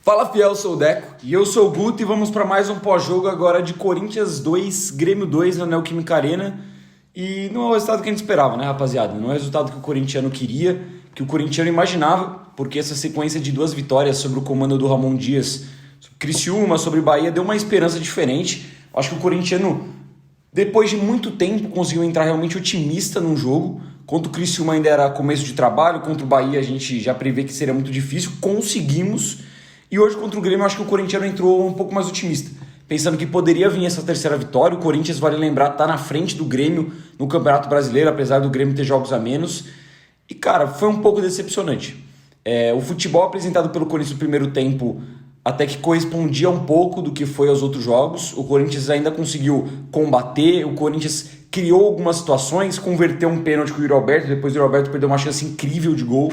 Fala fiel, sou o Deco. E eu sou o Guto e vamos para mais um pós-jogo agora de Corinthians 2, Grêmio 2 na Neoquímica Arena. E não é o resultado que a gente esperava, né, rapaziada? Não é o resultado que o corintiano queria, que o corintiano imaginava, porque essa sequência de 2 vitórias sobre o comando do Ramon Dias, sobre Criciúma, sobre Bahia, deu uma esperança diferente. Acho que o corintiano, depois de muito tempo, conseguiu entrar realmente otimista num jogo. Contra o Criciúma ainda era começo de trabalho, contra o Bahia a gente já prevê que seria muito difícil, conseguimos. E hoje contra o Grêmio eu acho que o corintiano entrou um pouco mais otimista, pensando que poderia vir essa terceira vitória. O Corinthians, vale lembrar, está na frente do Grêmio no Campeonato Brasileiro, apesar do Grêmio ter jogos a menos. E cara, foi um pouco decepcionante. O futebol apresentado pelo Corinthians no primeiro tempo até que correspondia um pouco do que foi aos outros jogos. O Corinthians ainda conseguiu combater, o Corinthians criou algumas situações, converteu um pênalti com o Yuri Alberto, depois o Yuri Alberto perdeu uma chance incrível de gol.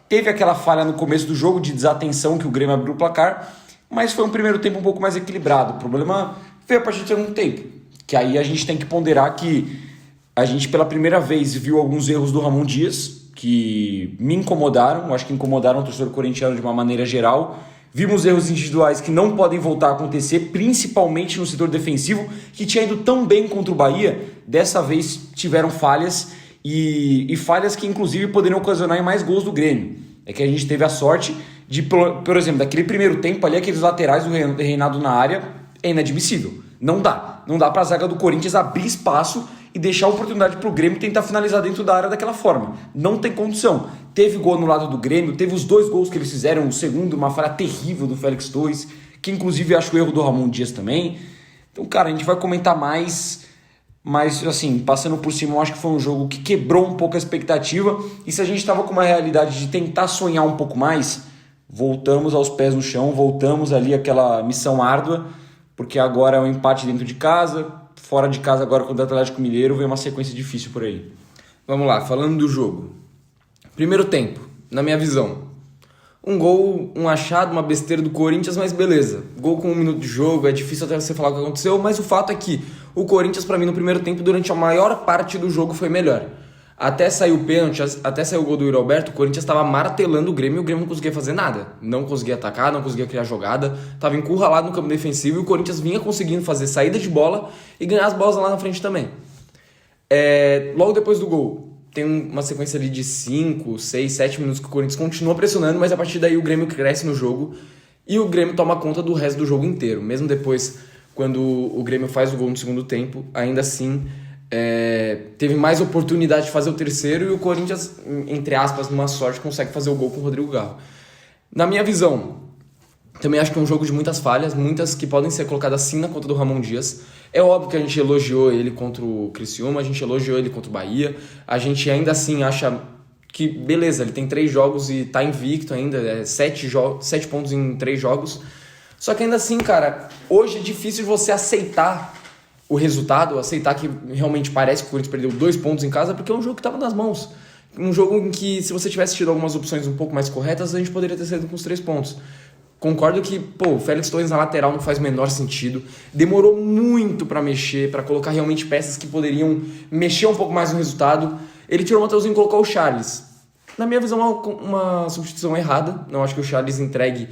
Teve aquela falha no começo do jogo de desatenção que o Grêmio abriu o placar, mas foi um primeiro tempo um pouco mais equilibrado. O problema veio a partir do segundo tempo, que aí a gente tem que ponderar que a gente pela primeira vez viu alguns erros do Ramon Dias, que me incomodaram, acho que incomodaram o torcedor corintiano de uma maneira geral. Vimos erros individuais que não podem voltar a acontecer, principalmente no setor defensivo, que tinha ido tão bem contra o Bahia, dessa vez tiveram falhas, e falhas que inclusive poderiam ocasionar em mais gols do Grêmio. É que a gente teve a sorte de, por exemplo, daquele primeiro tempo ali, aqueles laterais do Reinaldo na área, é inadmissível. Não dá para a zaga do Corinthians abrir espaço e deixar a oportunidade para o Grêmio tentar finalizar dentro da área daquela forma. Não tem condição. Teve gol no lado do Grêmio, teve os 2 gols que eles fizeram, o segundo, uma falha terrível do Félix Torres, que inclusive acho o erro do Ramon Dias também. Então, cara, a gente vai comentar mais, mas assim, passando por cima, eu acho que foi um jogo que quebrou um pouco a expectativa, e se a gente estava com uma realidade de tentar sonhar um pouco mais, voltamos aos pés no chão, voltamos ali àquela missão árdua, porque agora é um empate dentro de casa, fora de casa agora contra o Atlético Mineiro, vem uma sequência difícil por aí. Vamos lá, falando do jogo. Primeiro tempo, na minha visão, um gol, um achado, uma besteira do Corinthians, mas beleza. Gol com 1 minuto de jogo, é difícil até você falar o que aconteceu, mas o fato é que o Corinthians, pra mim, no primeiro tempo, durante a maior parte do jogo, foi melhor. Até sair o pênalti, até sair o gol do Yuri Alberto, o Corinthians estava martelando o Grêmio e o Grêmio não conseguia fazer nada. Não conseguia atacar, não conseguia criar jogada, estava encurralado no campo defensivo e o Corinthians vinha conseguindo fazer saída de bola e ganhar as bolas lá na frente também. Logo depois do gol, tem uma sequência ali de 5, 6, 7 minutos que o Corinthians continua pressionando, mas a partir daí o Grêmio cresce no jogo e o Grêmio toma conta do resto do jogo inteiro. Mesmo depois, quando o Grêmio faz o gol no segundo tempo, ainda assim teve mais oportunidade de fazer o terceiro e o Corinthians, entre aspas, numa sorte, consegue fazer o gol com o Rodrigo Garro. Na minha visão, também acho que é um jogo de muitas falhas, muitas que podem ser colocadas sim na conta do Ramon Dias. É óbvio que a gente elogiou ele contra o Criciúma, a gente elogiou ele contra o Bahia, a gente ainda assim acha que, beleza, ele tem 3 jogos e tá invicto ainda, 7 pontos em 3 jogos. Só que ainda assim, cara, hoje é difícil você aceitar o resultado, aceitar que realmente parece que o Corinthians perdeu 2 pontos em casa, porque é um jogo que estava nas mãos. Um jogo em que, se você tivesse tido algumas opções um pouco mais corretas, a gente poderia ter saído com os 3 pontos. Concordo que, o Félix Torres na lateral não faz o menor sentido. Demorou muito para mexer, para colocar realmente peças que poderiam mexer um pouco mais no resultado. Ele tirou o Mateuzinho e colocou o Charles. Na minha visão, é uma substituição errada. Não acho que o Charles entregue,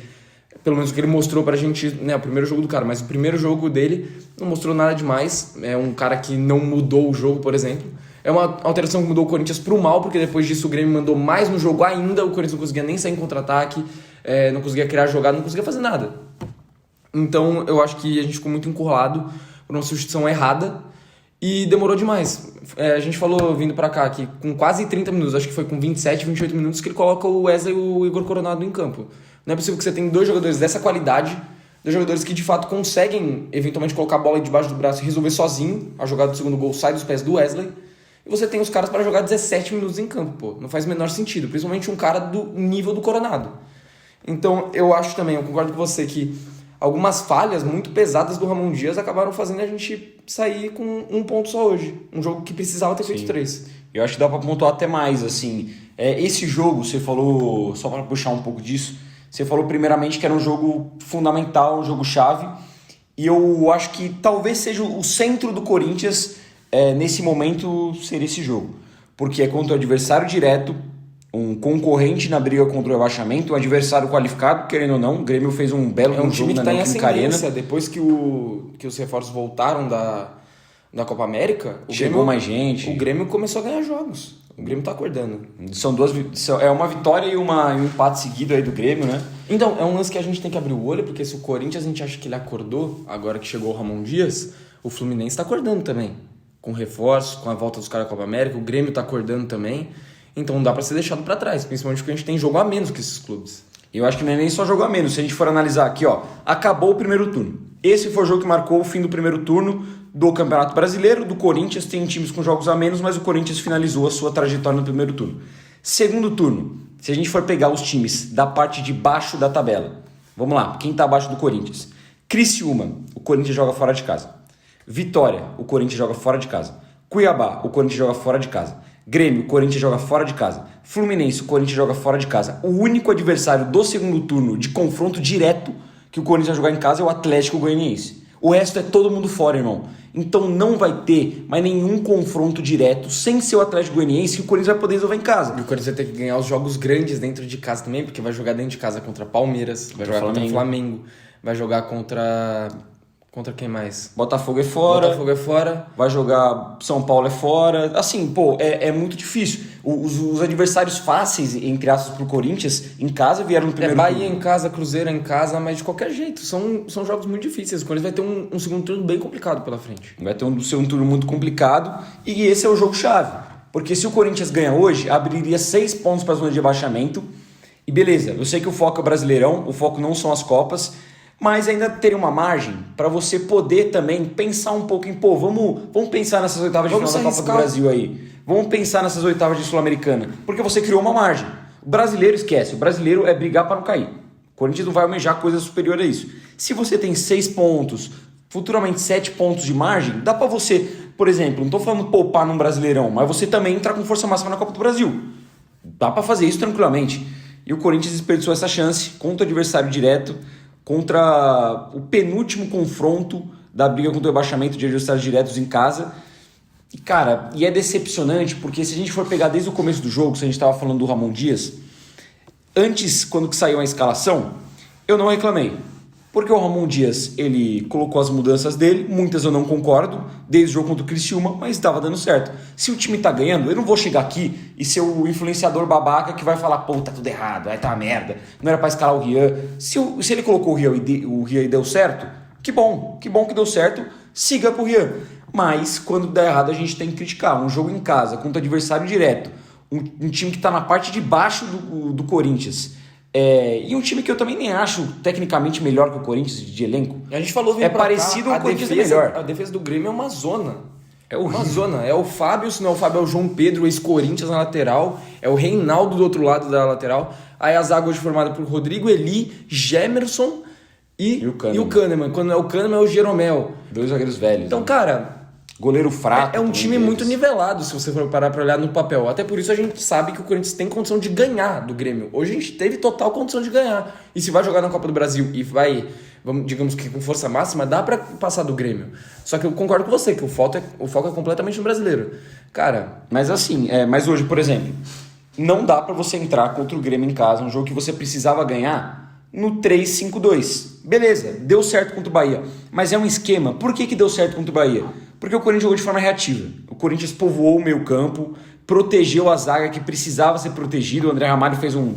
pelo menos o que ele mostrou pra gente, né, o primeiro jogo do cara, mas o primeiro jogo dele não mostrou nada demais. É um cara que não mudou o jogo, por exemplo. É uma alteração que mudou o Corinthians pro mal, porque depois disso o Grêmio mandou mais no jogo ainda, o Corinthians não conseguia nem sair em contra-ataque, não conseguia criar jogada, não conseguia fazer nada. Então eu acho que a gente ficou muito encurralado por uma substituição errada e demorou demais. A gente falou vindo pra cá que com quase 30 minutos, acho que foi com 27, 28 minutos que ele coloca o Wesley e o Igor Coronado em campo. Não é possível que você tenha 2 jogadores dessa qualidade, 2 jogadores que de fato conseguem eventualmente colocar a bola debaixo do braço e resolver sozinho. A jogada do segundo gol sai dos pés do Wesley. E você tem os caras para jogar 17 minutos em campo, pô. Não faz o menor sentido, principalmente um cara do nível do Coronado. Então eu acho também, eu concordo com você que algumas falhas muito pesadas do Ramon Dias acabaram fazendo a gente sair com 1 ponto só hoje. Um jogo que precisava ter feito 3. Eu acho que dá para pontuar até mais, assim. Esse jogo, você falou, só para puxar um pouco disso, você falou primeiramente que era um jogo fundamental, um jogo chave, e eu acho que talvez seja o centro do Corinthians nesse momento ser esse jogo, porque é contra o adversário direto, um concorrente na briga contra o rebaixamento, um adversário qualificado, querendo ou não. O Grêmio fez um belo É um jogo time que na está em Neoquímica Arena. ascendência. Depois que os reforços voltaram da Copa América, Chegou mais gente. O Grêmio começou a ganhar jogos. O Grêmio tá acordando. É uma vitória e um empate seguido aí do Grêmio, né? Então, é um lance que a gente tem que abrir o olho, porque se o Corinthians a gente acha que ele acordou, agora que chegou o Ramon Dias, o Fluminense tá acordando também. Com reforços, com a volta dos caras da Copa América, o Grêmio tá acordando também. Então não dá pra ser deixado pra trás, principalmente porque a gente tem jogo a menos que esses clubes. Eu acho que não é nem só jogo a menos. Se a gente for analisar aqui, ó, acabou o primeiro turno. Esse foi o jogo que marcou o fim do primeiro turno do Campeonato Brasileiro. Do Corinthians tem times com jogos a menos, mas o Corinthians finalizou a sua trajetória no primeiro turno. Segundo turno, se a gente for pegar os times da parte de baixo da tabela, vamos lá, quem tá abaixo do Corinthians? Criciúma, o Corinthians joga fora de casa. Vitória, o Corinthians joga fora de casa. Cuiabá, o Corinthians joga fora de casa. Grêmio, o Corinthians joga fora de casa. Fluminense, o Corinthians joga fora de casa. O único adversário do segundo turno de confronto direto que o Corinthians vai jogar em casa é o Atlético Goianiense. O resto é todo mundo fora, irmão. Então não vai ter mais nenhum confronto direto sem ser o Atlético Goianiense que o Corinthians vai poder resolver em casa. E o Corinthians vai ter que ganhar os jogos grandes dentro de casa também, porque vai jogar dentro de casa contra Palmeiras, vai jogar contra Flamengo, vai jogar contra quem mais? Botafogo é fora. Botafogo é fora. Vai jogar São Paulo é fora. Assim, pô, é muito difícil. Os adversários fáceis, entre aspas, pro Corinthians, em casa vieram no primeiro Bahia turno. em casa, Cruzeiro em casa, mas de qualquer jeito, são jogos muito difíceis. O Corinthians vai ter um segundo turno bem complicado pela frente. Vai ter um segundo turno muito complicado e esse é o jogo-chave. Porque se o Corinthians ganha hoje, abriria 6 pontos para a zona de rebaixamento. E beleza, eu sei que o foco é o Brasileirão, o foco não são as Copas, mas ainda teria uma margem para você poder também pensar um pouco em, pô, vamos pensar nessas oitavas de final da Copa do Brasil aí. Vamos pensar nessas oitavas de Sul-Americana. Porque você criou uma margem. O brasileiro esquece, o brasileiro é brigar para não cair. O Corinthians não vai almejar coisa superior a isso. Se você tem 6 pontos, futuramente 7 pontos de margem, dá para você, por exemplo, não estou falando poupar num Brasileirão, mas você também entrar com força máxima na Copa do Brasil. Dá para fazer isso tranquilamente. E o Corinthians desperdiçou essa chance contra o adversário direto, contra o penúltimo confronto da briga contra o rebaixamento de adversários diretos em casa. E, cara, é decepcionante, porque se a gente for pegar desde o começo do jogo, se a gente estava falando do Ramon Dias, antes, quando que saiu a escalação, eu não reclamei. Porque o Ramon Dias, ele colocou as mudanças dele, muitas eu não concordo, desde o jogo contra o Criciúma, mas estava dando certo. Se o time tá ganhando, eu não vou chegar aqui e ser o influenciador babaca que vai falar, pô, tá tudo errado, vai tá uma merda, não era pra escalar o Rian. Se ele colocou o Rian e deu certo, que bom que deu certo, siga pro Rian. Mas, quando dá errado, a gente tem que criticar. Um jogo em casa, contra adversário direto, um time que tá na parte de baixo do Corinthians, e um time que eu também nem acho tecnicamente melhor que o Corinthians de elenco. A gente falou parecido cá, ao Corinthians defesa, melhor. A defesa do Grêmio é uma zona. É uma zona. É o Fábio, se não é o Fábio, é o João Pedro, o ex-Corinthians na lateral. É o Reinaldo do outro lado da lateral. Aí a zaga hoje formada por Rodrigo Eli, Gemerson e o Kahneman. Quando não é o Kahneman, é o Jeromel. 2 zagueiros velhos. Então, cara, goleiro fraco. É um time muito nivelado, se você for parar pra olhar no papel. Até por isso a gente sabe que o Corinthians tem condição de ganhar do Grêmio. Hoje a gente teve total condição de ganhar. E se vai jogar na Copa do Brasil e vai, digamos que com força máxima, dá pra passar do Grêmio. Só que eu concordo com você, que o foco é completamente no brasileiro. Cara... Mas assim, mas hoje, por exemplo, não dá pra você entrar contra o Grêmio em casa, um jogo que você precisava ganhar, no 3-5-2. Beleza, deu certo contra o Bahia. Mas é um esquema. Por que deu certo contra o Bahia? Porque o Corinthians jogou de forma reativa. O Corinthians povoou o meio campo, protegeu a zaga que precisava ser protegida. O André Ramalho fez um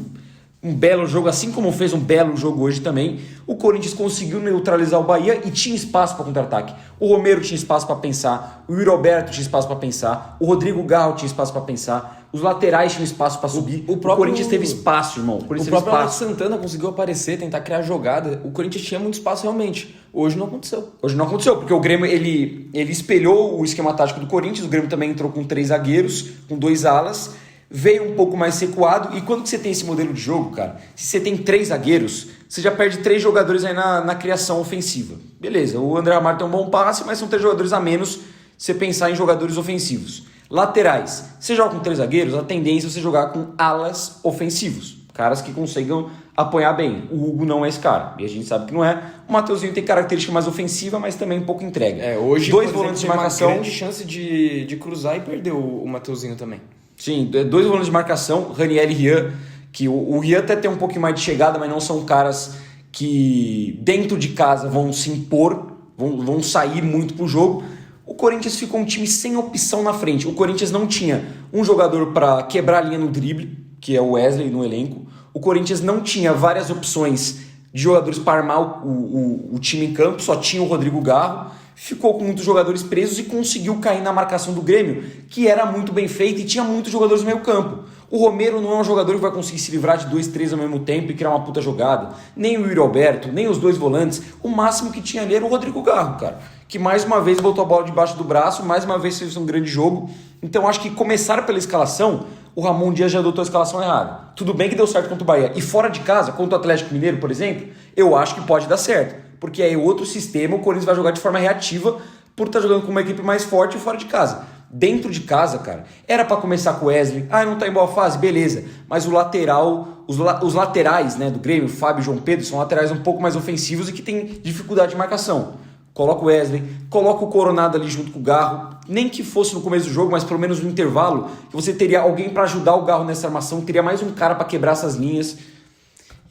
belo jogo, assim como fez um belo jogo hoje também. O Corinthians conseguiu neutralizar o Bahia e tinha espaço para contra-ataque. O Romero tinha espaço para pensar, o Yuri Alberto tinha espaço para pensar, o Rodrigo Garro tinha espaço para pensar, os laterais tinham espaço para subir. O Corinthians teve espaço, irmão. O próprio Alex Santana conseguiu aparecer, tentar criar jogada. O Corinthians tinha muito espaço realmente. Hoje não aconteceu. Porque o Grêmio ele espelhou o esquema tático do Corinthians. O Grêmio também entrou com 3 zagueiros, com 2 alas. Veio um pouco mais recuado. E quando você tem esse modelo de jogo, cara, se você tem 3 zagueiros, você já perde 3 jogadores aí na criação ofensiva. Beleza, o André Amaro tem um bom passe, mas são 3 jogadores a menos se você pensar em jogadores ofensivos. Laterais, você joga com 3 zagueiros, a tendência é você jogar com alas ofensivos. Caras que consigam apoiar bem. O Hugo não é esse cara, e a gente sabe que não é. O Mateuzinho tem característica mais ofensiva, mas também um pouco entrega. Hoje, 2 volantes de marcação. Uma grande chance de cruzar e perder o Mateuzinho também. Sim, 2 volantes de marcação, Ranieri e Rian, que o Rian até tem um pouquinho mais de chegada, mas não são caras que dentro de casa vão se impor, vão sair muito pro jogo. O Corinthians ficou um time sem opção na frente. O Corinthians não tinha um jogador para quebrar a linha no drible, que é o Wesley no elenco. O Corinthians não tinha várias opções de jogadores para armar o time em campo, só tinha o Rodrigo Garro. Ficou com muitos jogadores presos e conseguiu cair na marcação do Grêmio, que era muito bem feita e tinha muitos jogadores no meio campo. O Romero não é um jogador que vai conseguir se livrar de 2, 3 ao mesmo tempo e criar uma puta jogada. Nem o Yuri Alberto, nem os 2 volantes. O máximo que tinha ali era o Rodrigo Garro, cara. Que mais uma vez botou a bola debaixo do braço, mais uma vez fez um grande jogo. Então acho que começar pela escalação, o Ramon Dias já adotou a escalação errada. Tudo bem que deu certo contra o Bahia. E fora de casa, contra o Atlético Mineiro, por exemplo, eu acho que pode dar certo. Porque aí outro sistema, o Corinthians vai jogar de forma reativa por estar jogando com uma equipe mais forte e fora de casa. Dentro de casa, cara, era para começar com o Wesley. Não tá em boa fase? Beleza. Mas o lateral, os laterais, né, do Grêmio, Fábio e João Pedro, são laterais um pouco mais ofensivos e que tem dificuldade de marcação. Coloca o Wesley, coloca o Coronado ali junto com o Garro, nem que fosse no começo do jogo, mas pelo menos no intervalo, que você teria alguém para ajudar o Garro nessa armação, teria mais um cara para quebrar essas linhas.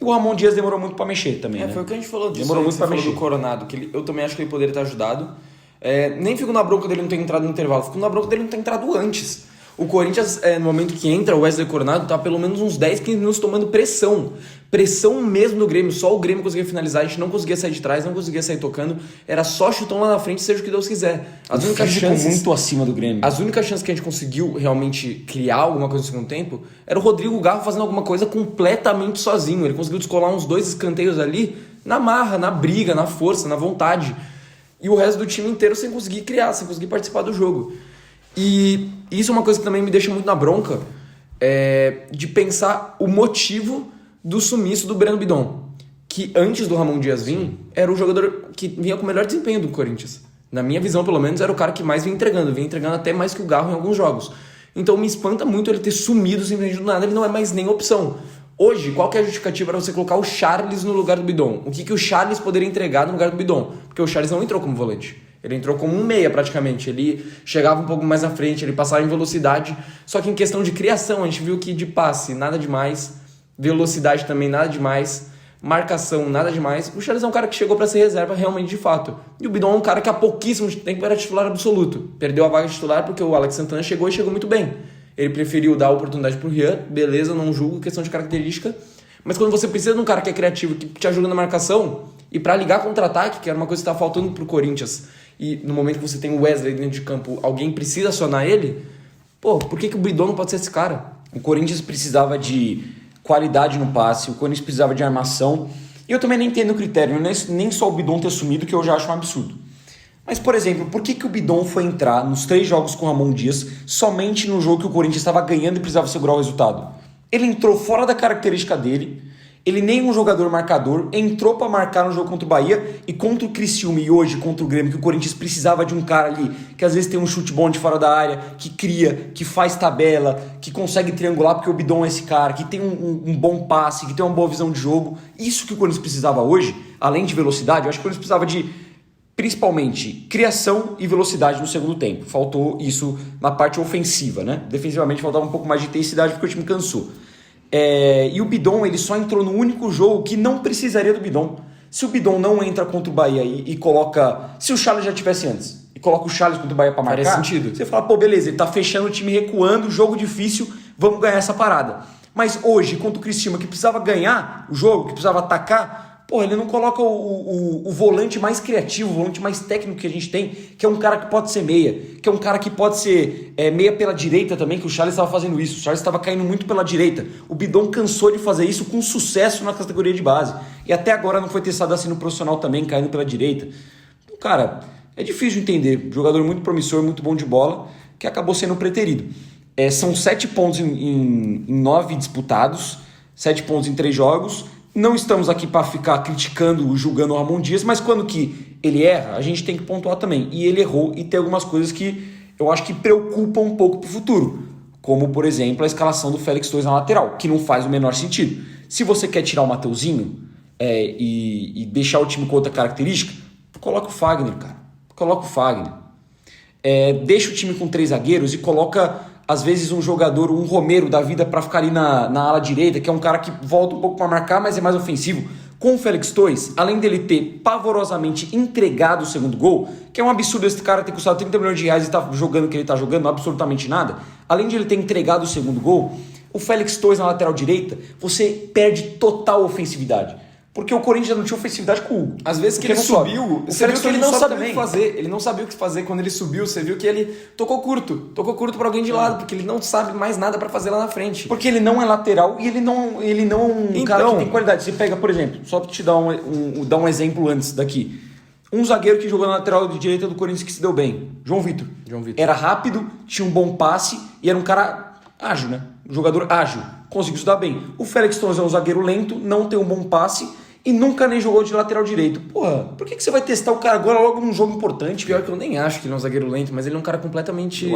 E o Ramon Dias demorou muito para mexer também, né? Foi o que a gente falou disso. Demorou muito para mexer. Do Coronado, que eu também acho que ele poderia ter ajudado. Nem fico na bronca dele não ter entrado no intervalo, fico na bronca dele não ter entrado antes. O Corinthians, no momento que entra o Wesley Coronado, tá pelo menos uns 10, 15 minutos tomando pressão. Pressão mesmo do Grêmio. Só o Grêmio conseguia finalizar, a gente não conseguia sair de trás, não conseguia sair tocando. Era só chutão lá na frente, seja o que Deus quiser. As únicas chances muito acima do Grêmio. As únicas chances que a gente conseguiu realmente criar alguma coisa no segundo tempo era o Rodrigo Garro fazendo alguma coisa completamente sozinho. Ele conseguiu descolar uns 2 escanteios ali na marra, na briga, na força, na vontade. E o resto do time inteiro sem conseguir criar, sem conseguir participar do jogo. E isso é uma coisa que também me deixa muito na bronca, de pensar o motivo do sumiço do Breno Bidon, que antes do Ramon Dias vir, era o jogador que vinha com o melhor desempenho do Corinthians. Na minha visão, pelo menos, era o cara que mais vinha entregando até mais que o Garro em alguns jogos. Então me espanta muito ele ter sumido simplesmente do nada, ele não é mais nem opção. Hoje, qual que é a justificativa para você colocar o Charles no lugar do Bidon? O que o Charles poderia entregar no lugar do Bidon? Porque o Charles não entrou como volante. Ele entrou como um meia praticamente. Ele chegava um pouco mais à frente, ele passava em velocidade. Só que em questão de criação, a gente viu que de passe, nada demais. Velocidade também, nada demais. Marcação, nada demais. O Charles é um cara que chegou para ser reserva realmente de fato. E o Bidon é um cara que há pouquíssimo tempo era titular absoluto. Perdeu a vaga de titular porque o Alex Santana chegou e chegou muito bem. Ele preferiu dar a oportunidade pro Rian, beleza, não julgo, questão de característica. Mas quando você precisa de um cara que é criativo, que te ajuda na marcação, e para ligar contra-ataque, que era uma coisa que estava faltando pro Corinthians, e no momento que você tem o Wesley dentro de campo, alguém precisa acionar ele, por que o Bidon não pode ser esse cara? O Corinthians precisava de qualidade no passe, o Corinthians precisava de armação, e eu também nem entendo o critério, nem só o Bidon ter sumido, que eu já acho um absurdo. Mas, por exemplo, por que o Bidon foi entrar nos 3 jogos com o Ramon Dias somente no jogo que o Corinthians estava ganhando e precisava segurar o resultado? Ele entrou fora da característica dele, ele nem um jogador marcador, entrou para marcar no jogo contra o Bahia e contra o Criciúma e hoje contra o Grêmio, que o Corinthians precisava de um cara ali que às vezes tem um chute bom de fora da área, que cria, que faz tabela, que consegue triangular porque o Bidon é esse cara, que tem um bom passe, que tem uma boa visão de jogo. Isso que o Corinthians precisava hoje, além de velocidade, eu acho que o Corinthians precisava de principalmente criação e velocidade no segundo tempo. Faltou isso na parte ofensiva, né? Defensivamente faltava um pouco mais de intensidade porque o time cansou. E o Bidon, ele só entrou no único jogo que não precisaria do Bidon. Se o Bidon não entra contra o Bahia e coloca... Se o Charles já tivesse antes e coloca o Charles contra o Bahia para marcar, faz sentido. Você fala, beleza, ele tá fechando o time recuando, jogo difícil, vamos ganhar essa parada. Mas hoje, contra o Criciúma, que precisava ganhar o jogo, que precisava atacar... ele não coloca o volante mais criativo, o volante mais técnico que a gente tem, que é um cara que pode ser meia, que é um cara que pode ser meia pela direita também, que o Charles estava fazendo isso. O Charles estava caindo muito pela direita. O Bidon cansou de fazer isso com sucesso na categoria de base. E até agora não foi testado assim no profissional também, caindo pela direita. Então, cara, é difícil de entender. Jogador muito promissor, muito bom de bola, que acabou sendo preterido. São 7 pontos em 9 disputados, 7 pontos em 3 jogos. Não estamos aqui para ficar criticando, julgando o Ramon Dias, mas quando que ele erra, a gente tem que pontuar também. E ele errou e tem algumas coisas que eu acho que preocupam um pouco para o futuro. Como, por exemplo, a escalação do Félix Torres na lateral, que não faz o menor sentido. Se você quer tirar o Mateuzinho e deixar o time com outra característica, coloca o Fagner, cara. Coloca o Fagner. Deixa o time com 3 zagueiros e coloca às vezes um jogador, um Romero da vida para ficar ali na ala direita, que é um cara que volta um pouco para marcar, mas é mais ofensivo. Com o Félix Torres, além dele ter pavorosamente entregado o segundo gol, que é um absurdo esse cara ter custado 30 milhões de reais e tá jogando o que ele tá jogando, absolutamente nada. Além de ele ter entregado o segundo gol, o Félix Torres na lateral direita, você perde total ofensividade. Porque o Corinthians não tinha ofensividade com o Hugo. Às vezes que ele subiu, você viu que ele não sabia o que fazer. Ele não sabia o que fazer quando ele subiu. Você viu que ele tocou curto para alguém de lado, porque ele não sabe mais nada para fazer lá na frente. Porque ele não é lateral e ele não é um cara que tem qualidade. Você pega, por exemplo, só pra te dar um exemplo antes daqui. Um zagueiro que jogou na lateral de direita do Corinthians que se deu bem. João Vitor. Era rápido, tinha um bom passe e era um cara ágil, né? Um jogador ágil. Conseguiu se dar bem. O Félix Torres é um zagueiro lento, não tem um bom passe e nunca nem jogou de lateral direito. Porra, por que você vai testar o cara agora logo num jogo importante? Pior que eu nem acho que ele é um zagueiro lento, mas ele é um cara completamente...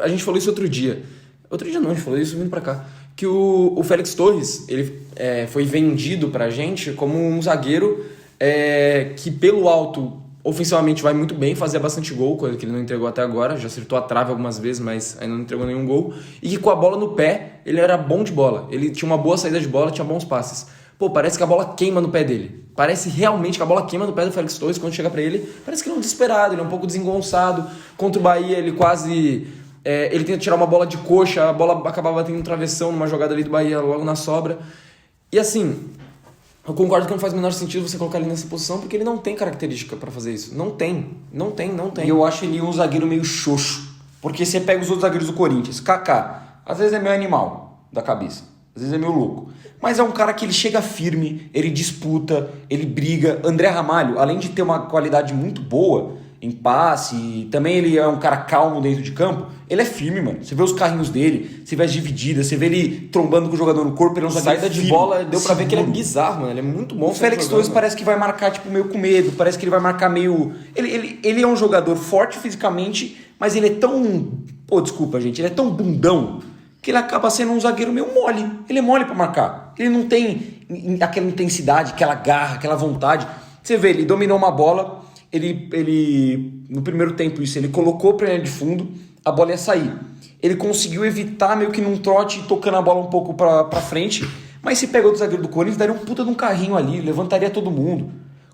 A gente falou isso outro dia. Outro dia não, a gente falou isso vindo pra cá. Que o Félix Torres, ele foi vendido pra gente como um zagueiro que pelo alto, ofensivamente, vai muito bem, fazia bastante gol, coisa que ele não entregou até agora. Já acertou a trave algumas vezes, mas ainda não entregou nenhum gol. E que com a bola no pé, ele era bom de bola. Ele tinha uma boa saída de bola, tinha bons passes. Pô, parece que a bola queima no pé dele. Parece realmente que a bola queima no pé do Félix Torres quando chega pra ele. Parece que ele é um desesperado, ele é um pouco desengonçado. Contra o Bahia, ele quase... ele tenta tirar uma bola de coxa, a bola acabava batendo um travessão numa jogada ali do Bahia, logo na sobra. E assim, eu concordo que não faz o menor sentido você colocar ele nessa posição, porque ele não tem característica pra fazer isso. Não tem. E eu acho ele um zagueiro meio xoxo. Porque você pega os outros zagueiros do Corinthians. Kaká, às vezes é meio animal da cabeça. Às vezes é meio louco. Mas é um cara que ele chega firme, ele disputa, ele briga. André Ramalho, além de ter uma qualidade muito boa em passe, também ele é um cara calmo dentro de campo, ele é firme, mano. Você vê os carrinhos dele, você vê as divididas, você vê ele trombando com o jogador no corpo, ele é um zagueiro saída de bola, deu pra ver que ele é bizarro, mano. Ele é muito bom. O Félix Torres parece que vai marcar tipo meio com medo, parece que ele vai marcar meio... Ele é um jogador forte fisicamente, mas ele é tão... Pô, desculpa, gente, ele é tão bundão que ele acaba sendo um zagueiro meio mole. Ele é mole pra marcar. Ele não tem aquela intensidade, aquela garra, aquela vontade. Você vê, ele dominou uma bola, ele no primeiro tempo isso, ele colocou pra linha de fundo, a bola ia sair. Ele conseguiu evitar meio que num trote, tocando a bola um pouco pra frente, mas se pegou do zagueiro do Corinthians, daria um puta de um carrinho ali, levantaria todo mundo.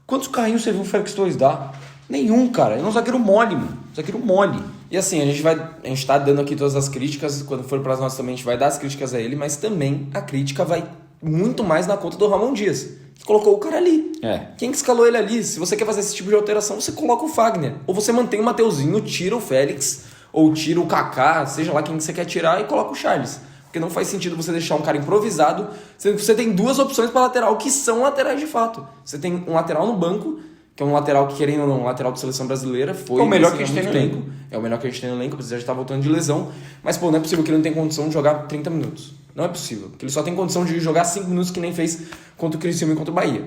Quantos carrinhos você viu o Félix Torres dar? Nenhum, cara. Ele é um zagueiro mole, mano. Zagueiro mole. E assim, a gente tá dando aqui todas as críticas, quando for para nós também a gente vai dar as críticas a ele, mas também a crítica vai muito mais na conta do Ramon Dias. Você colocou o cara ali. Quem que escalou ele ali? Se você quer fazer esse tipo de alteração, você coloca o Fagner. Ou você mantém o Mateuzinho, tira o Félix, ou tira o Kaká, seja lá quem você quer tirar, e coloca o Charles. Porque não faz sentido você deixar um cara improvisado, sendo que você tem duas opções para lateral, que são laterais de fato. Você tem um lateral no banco, que é um lateral que, querendo ou não, um lateral de seleção brasileira, foi... É o melhor que a gente tem no elenco. É o melhor que a gente tem no elenco, apesar de estar voltando de lesão. Mas, pô, não é possível que ele não tenha condição de jogar 30 minutos. Não é possível. Porque ele só tem condição de jogar 5 minutos, que nem fez contra o Criciúma e contra o Bahia.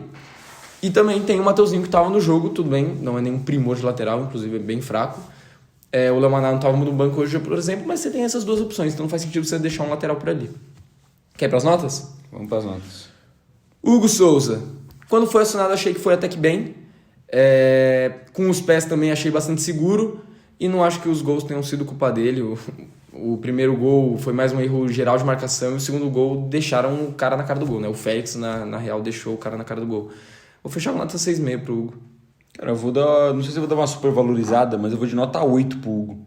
E também tem o Mateuzinho que estava no jogo, tudo bem, não é nenhum primor de lateral, inclusive é bem fraco. O Léo Maná não estava no banco hoje, por exemplo, mas você tem essas duas opções, então não faz sentido você deixar um lateral por ali. Quer ir pras notas? Vamos pras notas. Hugo Souza. Quando foi acionado, achei que foi até que bem. Com os pés também achei bastante seguro e não acho que os gols tenham sido culpa dele. O primeiro gol foi mais um erro geral de marcação e o segundo gol deixaram o cara na cara do gol, né? O Félix, na real, deixou o cara na cara do gol. Vou fechar uma nota 6,5 pro Hugo. Cara, eu vou dar... Não sei se eu vou dar uma super valorizada, mas eu vou de nota 8 pro Hugo.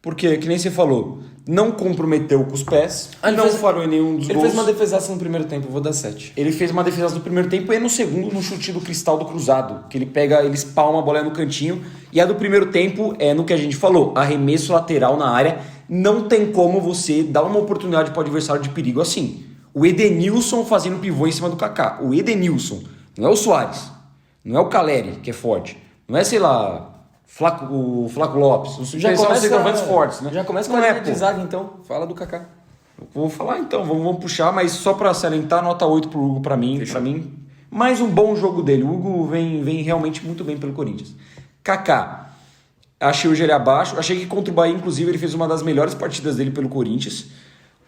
Porque, que nem você falou, não comprometeu com os pés, não falhou em nenhum dos gols. Ele fez uma defesaça no primeiro tempo, eu vou dar 7. Ele fez uma defesaça no primeiro tempo e no segundo, no chute do Cristal do cruzado. Que ele pega, ele espalma a bola no cantinho. E a do primeiro tempo é no que a gente falou, arremesso lateral na área. Não tem como você dar uma oportunidade para o adversário de perigo assim. O Edenilson fazendo pivô em cima do Kaká. O Edenilson, não é o Soares, não é o Caleri, que é forte. Não é, sei lá... o Flaco Lopes, os centroavantes fortes, né? Já começa com a linha de zaga, então. Fala do Kaká. Vou falar então, vamos puxar, mas só pra salientar, nota 8 pro Hugo pra mim. Pra mim, mais um bom jogo dele. O Hugo vem realmente muito bem pelo Corinthians. Kaká, achei hoje ele abaixo. Achei que contra o Bahia, inclusive, ele fez uma das melhores partidas dele pelo Corinthians.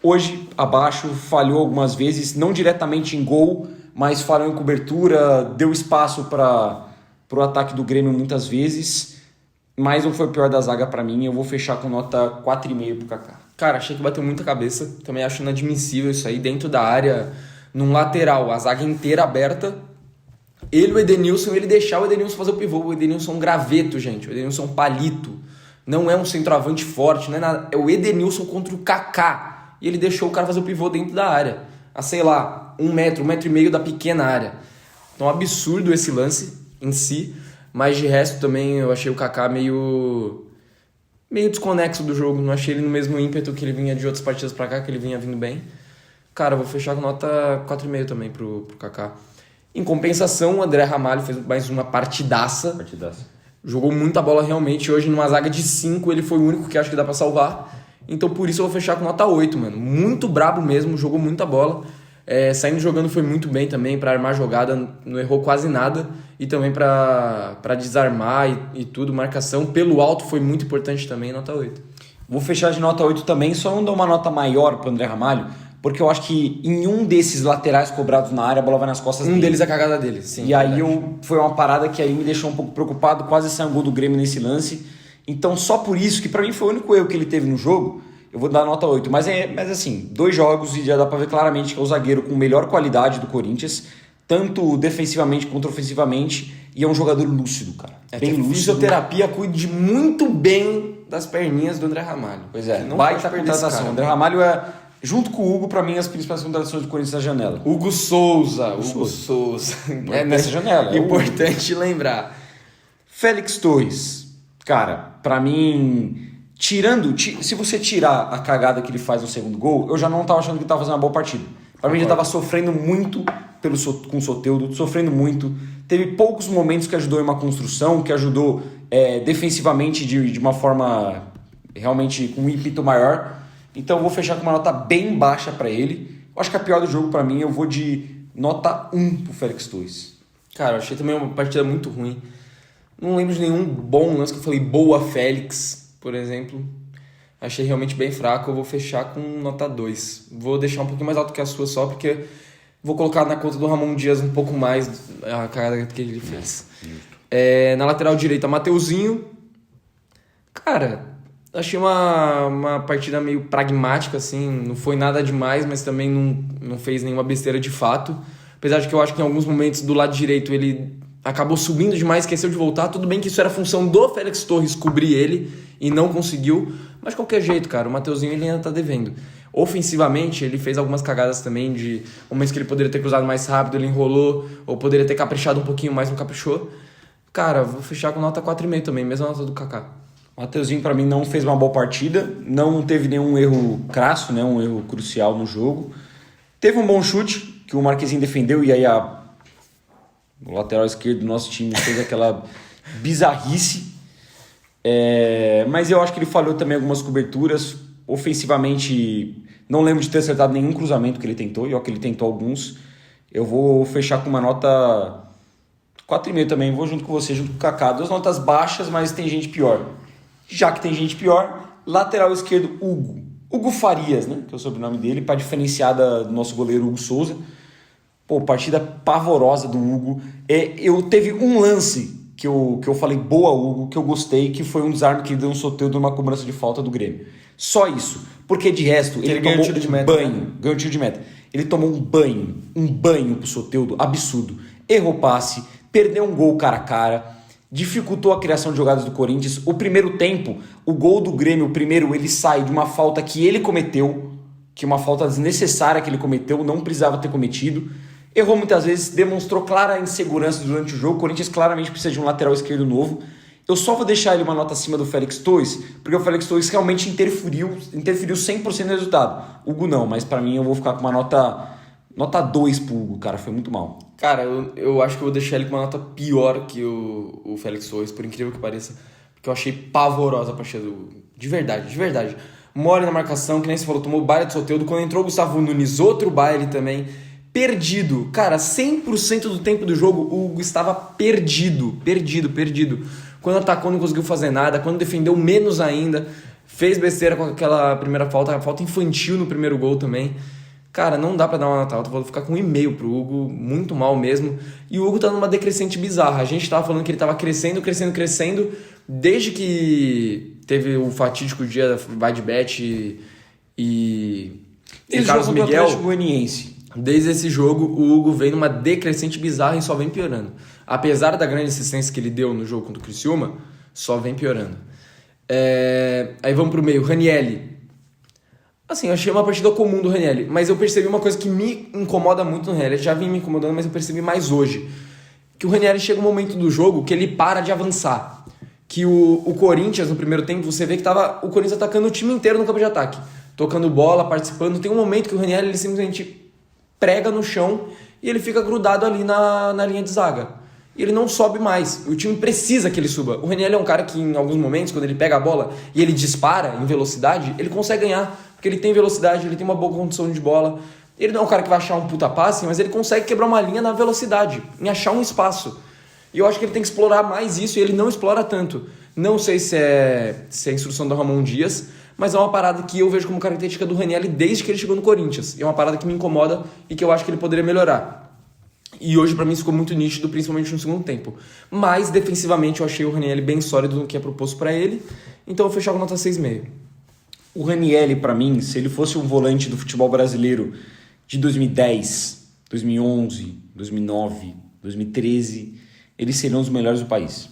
Hoje, abaixo, falhou algumas vezes, não diretamente em gol, mas falhou em cobertura, deu espaço para o ataque do Grêmio muitas vezes. Mas não foi o pior da zaga pra mim. Eu vou fechar com nota 4,5 pro Kaká. Cara, achei que bateu muita cabeça. Também acho inadmissível isso aí dentro da área, num lateral, a zaga inteira aberta. Ele e o Edenilson, ele deixar o Edenilson fazer o pivô. O Edenilson é um graveto, gente. O Edenilson é um palito. Não é um centroavante forte, não é nada. É o Edenilson contra o Kaká. E ele deixou o cara fazer o pivô dentro da área. A, sei lá, 1 metro, 1,5 metro da pequena área. Então, absurdo esse lance em si. Mas de resto também eu achei o Kaká meio desconexo do jogo. Não achei ele no mesmo ímpeto que ele vinha de outras partidas pra cá, que ele vinha vindo bem. Cara, eu vou fechar com nota 4,5 também pro Kaká. Em compensação, o André Ramalho fez mais uma partidaça. Jogou muita bola realmente. Hoje, numa zaga de 5, ele foi o único que acho que dá pra salvar. Então, por isso, eu vou fechar com nota 8, mano. Muito brabo mesmo, jogou muita bola. Saindo jogando foi muito bem também pra armar jogada, não errou quase nada. E também pra desarmar e tudo, marcação. Pelo alto foi muito importante também, nota 8. Vou fechar de nota 8 também, só não dou uma nota maior pro André Ramalho, porque eu acho que em um desses laterais cobrados na área, a bola vai nas costas dele. Um deles é a cagada dele, sim. E aí foi uma parada que aí me deixou um pouco preocupado, quase saiu um gol do Grêmio nesse lance. Então só por isso, que pra mim foi o único erro que ele teve no jogo, eu vou dar nota 8. Mas assim, 2 jogos e já dá pra ver claramente que é o zagueiro com melhor qualidade do Corinthians, tanto defensivamente quanto ofensivamente, e é um jogador lúcido, cara. Bem lúcido. Fisioterapia cuide muito bem das perninhas do André Ramalho. Pois é, não baita contratação. André Ramalho é, junto com o Hugo, pra mim, as principais contratações do Corinthians na janela. Hugo Souza. Nessa janela. Importante lembrar. Félix Torres, cara, pra mim, se você tirar a cagada que ele faz no segundo gol, eu já não tava achando que ele tava fazendo uma boa partida. Pra mim, ele tava sofrendo muito com o Soteldo, sofrendo muito. Teve poucos momentos que ajudou em uma construção, que ajudou defensivamente de uma forma realmente com um ímpeto maior. Então eu vou fechar com uma nota bem baixa pra ele. Eu acho que a pior do jogo pra mim, eu vou de nota 1 pro Félix Torres. Cara, eu achei também uma partida muito ruim. Não lembro de nenhum bom lance que eu falei boa Félix, por exemplo. Achei realmente bem fraco. Eu vou fechar com nota 2. Vou deixar um pouquinho mais alto que a sua só, porque vou colocar na conta do Ramon Dias um pouco mais a cagada que ele fez. Na lateral direita, Mateuzinho. Cara, achei uma partida meio pragmática, assim. Não foi nada demais, mas também não fez nenhuma besteira de fato. Apesar de que eu acho que em alguns momentos do lado direito ele acabou subindo demais, esqueceu de voltar. Tudo bem que isso era função do Félix Torres cobrir ele e não conseguiu. Mas de qualquer jeito, cara, o Mateuzinho ele ainda tá devendo. Ofensivamente, ele fez algumas cagadas também de momentos que ele poderia ter cruzado mais rápido, ele enrolou, ou poderia ter caprichado um pouquinho mais, não caprichou. Cara, vou fechar com nota 4,5 também, mesma nota do Kaká. O Mateuzinho, pra mim, não fez uma boa partida, não teve nenhum erro crasso, né, um erro crucial no jogo. Teve um bom chute, que o Marquezinho defendeu, e aí o lateral esquerdo do nosso time fez aquela bizarrice. Mas eu acho que ele falhou também algumas coberturas. Ofensivamente, não lembro de ter acertado nenhum cruzamento que ele tentou, e ó que ele tentou alguns. Eu vou fechar com uma nota 4,5 também, vou junto com você, junto com o Kaká. 2 notas baixas, mas tem gente pior. Já que tem gente pior, lateral esquerdo, Hugo Farias, né, que é o sobrenome dele, para diferenciar do nosso goleiro Hugo Souza. Pô, partida pavorosa do Hugo. Eu teve um lance que eu falei boa Hugo, que eu gostei, que foi um desarme que ele deu um Soteldo numa cobrança de falta do Grêmio. Só isso. Porque de resto, ele tomou um banho. Ganhou tiro de meta. Ele tomou um banho pro Soteldo, absurdo. Errou passe, perdeu um gol cara a cara, dificultou a criação de jogadas do Corinthians. O primeiro tempo, o gol do Grêmio, o primeiro, ele sai de uma falta que ele cometeu, que uma falta desnecessária que ele cometeu, não precisava ter cometido. Errou muitas vezes, demonstrou clara insegurança durante o jogo. O Corinthians claramente precisa de um lateral esquerdo novo. Eu só vou deixar ele uma nota acima do Félix Torres, porque o Félix Torres realmente interferiu 100% no resultado. O Hugo não, mas pra mim eu vou ficar com uma nota 2 pro Hugo, cara, foi muito mal. Cara, eu acho que eu vou deixar ele com uma nota pior que o Félix Torres, por incrível que pareça, porque eu achei pavorosa a partida do Hugo. De verdade. Mole na marcação, que nem você falou, tomou baile de Soteldo. Quando entrou o Gustavo Nunes, outro baile também. Perdido. Cara, 100% do tempo do jogo, o Hugo estava perdido. Quando atacou, não conseguiu fazer nada. Quando defendeu, menos ainda. Fez besteira com aquela primeira falta. A falta infantil no primeiro gol também. Cara, não dá pra dar uma nota alta. Vou ficar com 1,5 pro Hugo. Muito mal mesmo. E o Hugo tá numa decrescente bizarra. A gente tava falando que ele tava crescendo. Desde que teve o fatídico dia da Vai de Bet E Desde Carlos o jogo do Miguel, Atlético Goianiense. desde esse jogo, o Hugo vem numa decrescente bizarra e só vem piorando. Apesar da grande assistência que ele deu no jogo contra o Criciúma, só vem piorando. Aí vamos pro meio, Ranielli. Assim, eu achei uma partida comum do Ranielli, mas eu percebi uma coisa que me incomoda muito no Ranielli. Já vim me incomodando, mas eu percebi mais hoje. Que o Ranielli chega um momento do jogo que ele para de avançar. Que o Corinthians, no primeiro tempo, você vê que tava o Corinthians atacando o time inteiro no campo de ataque. Tocando bola, participando. Tem um momento que o Ranielli ele simplesmente prega no chão e ele fica grudado ali na linha de zaga. E ele não sobe mais. O time precisa que ele suba. O Ranielli é um cara que, em alguns momentos, quando ele pega a bola e ele dispara em velocidade, ele consegue ganhar. Porque ele tem velocidade, ele tem uma boa condição de bola. Ele não é um cara que vai achar um puta passe, mas ele consegue quebrar uma linha na velocidade, em achar um espaço. E eu acho que ele tem que explorar mais isso e ele não explora tanto. Não sei se é instrução do Ramon Dias, mas é uma parada que eu vejo como característica do Ranielli desde que ele chegou no Corinthians. E é uma parada que me incomoda e que eu acho que ele poderia melhorar. E hoje pra mim ficou muito nítido, principalmente no segundo tempo. Mas defensivamente eu achei o Ranielli bem sólido no que é proposto pra ele. Então eu vou fechar com nota 6,5. O Ranielli, pra mim, se ele fosse um volante do futebol brasileiro de 2010, 2011, 2009, 2013, ele seria um dos melhores do país.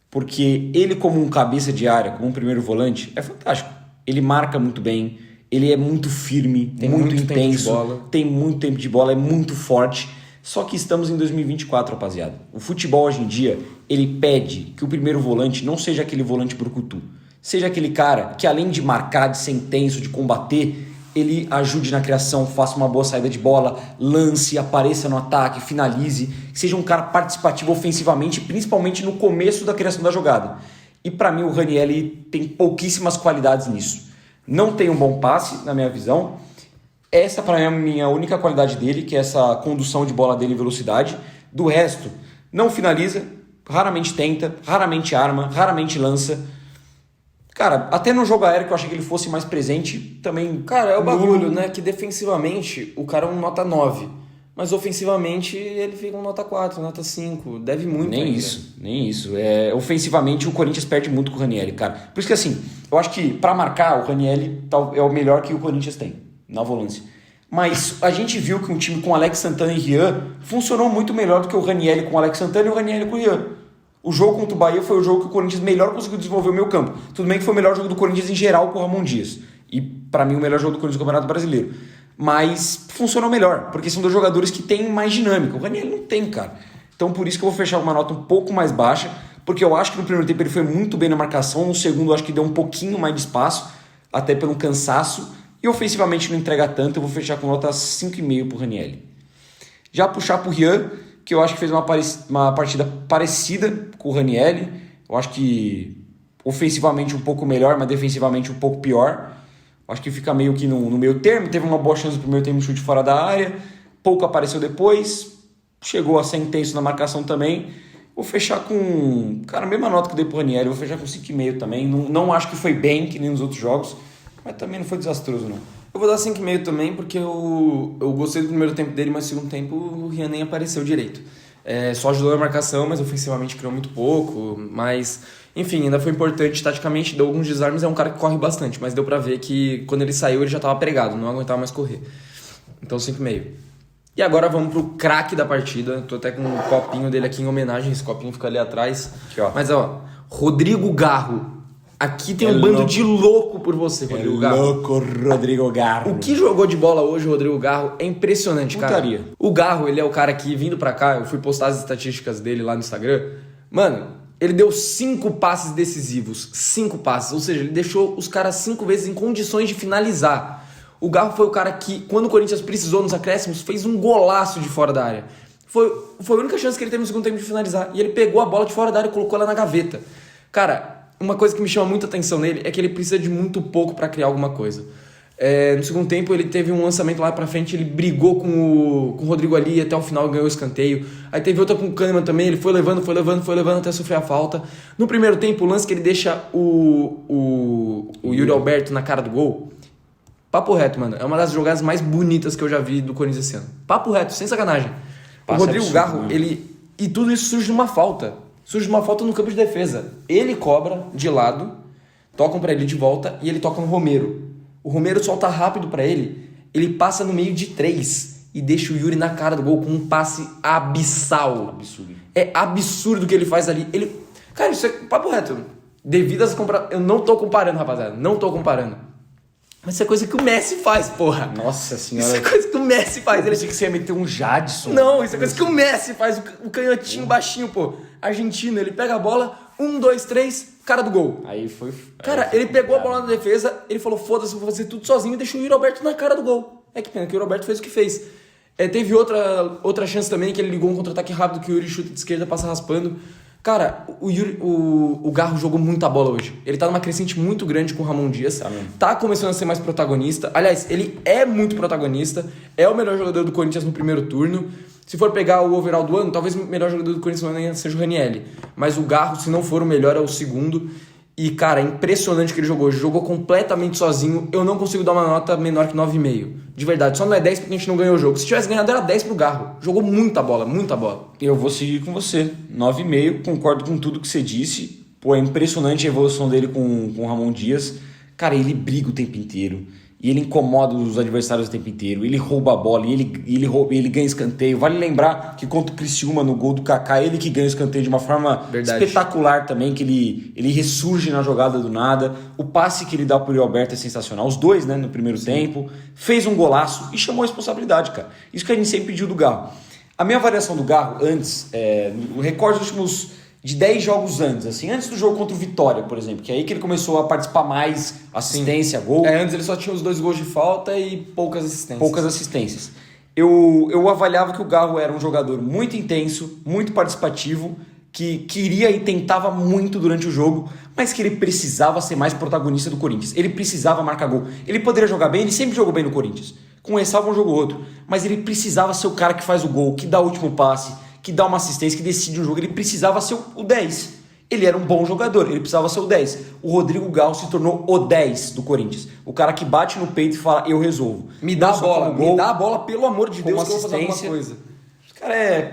Porque ele, como um cabeça de área, como um primeiro volante, é fantástico. Ele marca muito bem, ele é muito firme, tem muito intenso, tempo de bola. Tem muito tempo de bola, é muito forte. Só que estamos em 2024, rapaziada. O futebol hoje em dia, ele pede que o primeiro volante não seja aquele volante brucutu. Seja aquele cara que, além de marcar, de ser intenso, de combater, ele ajude na criação, faça uma boa saída de bola, lance, apareça no ataque, finalize, que seja um cara participativo ofensivamente, principalmente no começo da criação da jogada. E pra mim o Ranielli tem pouquíssimas qualidades nisso. Não tem um bom passe, na minha visão. Essa pra mim é a minha única qualidade dele, que é essa condução de bola dele em velocidade. Do resto, não finaliza, raramente tenta, raramente arma, raramente lança. Cara, até no jogo aéreo que eu achei que ele fosse mais presente, também... Cara, é o bagulho, né? Que defensivamente o cara é um nota 9. Mas ofensivamente ele fica um nota 4, nota 5. Deve muito nem ainda. Nem isso. Ofensivamente o Corinthians perde muito com o Ranielli, cara. Por isso que assim, eu acho que pra marcar o Ranielli é o melhor que o Corinthians tem na volância. Mas a gente viu que um time com Alex Santana e Rian funcionou muito melhor do que o Ranielli com o Alex Santana e o Ranielli com o Rian. O jogo contra o Bahia foi o jogo que o Corinthians melhor conseguiu desenvolver o meio campo. Tudo bem que foi o melhor jogo do Corinthians em geral com o Ramon Dias. E pra mim o melhor jogo do Corinthians no Campeonato Brasileiro. Mas funcionou melhor, porque são dois jogadores que têm mais dinâmica. O Ranielli não tem, cara. Então por isso que eu vou fechar uma nota um pouco mais baixa, porque eu acho que no primeiro tempo ele foi muito bem na marcação, no segundo eu acho que deu um pouquinho mais de espaço, até pelo cansaço, e ofensivamente não entrega tanto, eu vou fechar com nota 5,5 pro Ranielli. Já puxar pro Rian, que eu acho que fez uma partida parecida com o Ranielli. Eu acho que ofensivamente um pouco melhor, mas defensivamente um pouco pior. Eu acho que fica meio que no meio termo. Teve uma boa chance no primeiro tempo, chute fora da área. Pouco apareceu depois. Chegou a ser intenso na marcação também. Vou fechar com... Cara, a mesma nota que eu dei pro Ranielli. Vou fechar com 5,5 também. Não acho que foi bem, que nem nos outros jogos. Mas também não foi desastroso, não. Eu vou dar 5,5 também, porque eu gostei do primeiro tempo dele, mas no segundo tempo o Rian nem apareceu direito. Só ajudou na marcação, mas ofensivamente criou muito pouco. Mas, enfim, ainda foi importante taticamente, deu alguns desarmes, é um cara que corre bastante. Mas deu pra ver que quando ele saiu ele já tava pregado, não aguentava mais correr. Então 5,5. E agora vamos pro craque da partida. Tô até com um copinho dele aqui em homenagem, esse copinho fica ali atrás. Aqui, ó. Mas ó, Rodrigo Garro. Aqui tem um bando de louco por você, Rodrigo Garro. Louco, Rodrigo Garro. O que jogou de bola hoje o Rodrigo Garro é impressionante, cara. Putaria. O Garro, ele é o cara que, vindo pra cá, eu fui postar as estatísticas dele lá no Instagram. Mano, ele deu 5 passes decisivos. 5 passes. Ou seja, ele deixou os caras 5 vezes em condições de finalizar. O Garro foi o cara que, quando o Corinthians precisou nos acréscimos, fez um golaço de fora da área. Foi a única chance que ele teve no segundo tempo de finalizar. E ele pegou a bola de fora da área e colocou ela na gaveta. Cara... Uma coisa que me chama muita atenção nele é que ele precisa de muito pouco para criar alguma coisa. No segundo tempo ele teve um lançamento lá pra frente, ele brigou com o Rodrigo ali até o final, ganhou o escanteio. Aí teve outra com o Kahneman também, ele foi levando até sofrer a falta. No primeiro tempo, o lance que ele deixa o Yuri Alberto na cara do gol, papo reto, mano, é uma das jogadas mais bonitas que eu já vi do Corinthians esse ano. Papo reto, sem sacanagem. O Rodrigo Garro, e tudo isso surge de uma falta. Surge uma falta no campo de defesa. Ele cobra de lado, tocam pra ele de volta e ele toca no Romero. O Romero solta rápido pra ele passa no meio de 3 e deixa o Yuri na cara do gol com um passe abissal. Absurdo. É absurdo o que ele faz ali. Cara, isso é papo reto. Devido às comparações. Eu não tô comparando, rapaziada. Não tô comparando. Mas isso é coisa que o Messi faz, porra. Nossa senhora. Isso é coisa que o Messi faz. Eu pensei que você ia meter um Jadson. Não, isso é coisa que o Messi faz. O canhotinho baixinho, pô. Argentino, ele pega a bola, 1, 2, 3, cara do gol. Aí foi... Cara, ele pegou a bola na defesa, ele falou, foda-se, vou fazer tudo sozinho e deixou o Yuri Alberto na cara do gol. É que pena que o Yuri Alberto fez o que fez. Teve outra chance também, que ele ligou um contra-ataque rápido, que o Yuri chuta de esquerda, passa raspando. Cara, o Garro jogou muita bola hoje. Ele tá numa crescente muito grande com o Ramon Dias. Tá começando a ser mais protagonista. Aliás, ele é muito protagonista. É o melhor jogador do Corinthians no primeiro turno. Se for pegar o overall do ano, talvez o melhor jogador do Corinthians no ano ainda seja o Ranielli. Mas o Garro, se não for o melhor, é o segundo. E, cara, é impressionante que ele jogou. Jogou completamente sozinho. Eu não consigo dar uma nota menor que 9,5. De verdade. Só não é 10 porque a gente não ganhou o jogo. Se tivesse ganhado, era 10 pro Garro. Jogou muita bola, muita bola. Eu vou seguir com você. 9,5. Concordo com tudo que você disse. Pô, é impressionante a evolução dele com o Ramon Dias. Cara, ele briga o tempo inteiro. E ele incomoda os adversários o tempo inteiro. Ele rouba a bola e ele ganha escanteio. Vale lembrar que contra o Criciúma, no gol do Kaká, ele que ganha o escanteio de uma forma espetacular também, que ele ressurge na jogada do nada. O passe que ele dá pro Yuri Alberto é sensacional. Os dois, né, no primeiro tempo. Fez um golaço e chamou a responsabilidade, cara. Isso que a gente sempre pediu do Garro. A minha avaliação do Garro antes, o recorde dos últimos... de 10 jogos antes, assim, antes do jogo contra o Vitória, por exemplo, que é aí que ele começou a participar mais, assistência, gol. Antes ele só tinha os 2 gols de falta e poucas assistências. Eu avaliava que o Garro era um jogador muito intenso, muito participativo, que queria e tentava muito durante o jogo, mas que ele precisava ser mais protagonista do Corinthians. Ele precisava marcar gol. Ele poderia jogar bem, ele sempre jogou bem no Corinthians, com ressalva um jogo ou outro, mas ele precisava ser o cara que faz o gol, que dá o último passe, que dá uma assistência, que decide um jogo. Ele precisava ser o 10. Ele era um bom jogador, ele precisava ser o 10. O Rodrigo Garro se tornou o 10 do Corinthians. O cara que bate no peito e fala, eu resolvo. Me dá a bola, pelo amor de Deus, que eu vou fazer alguma coisa. Os cara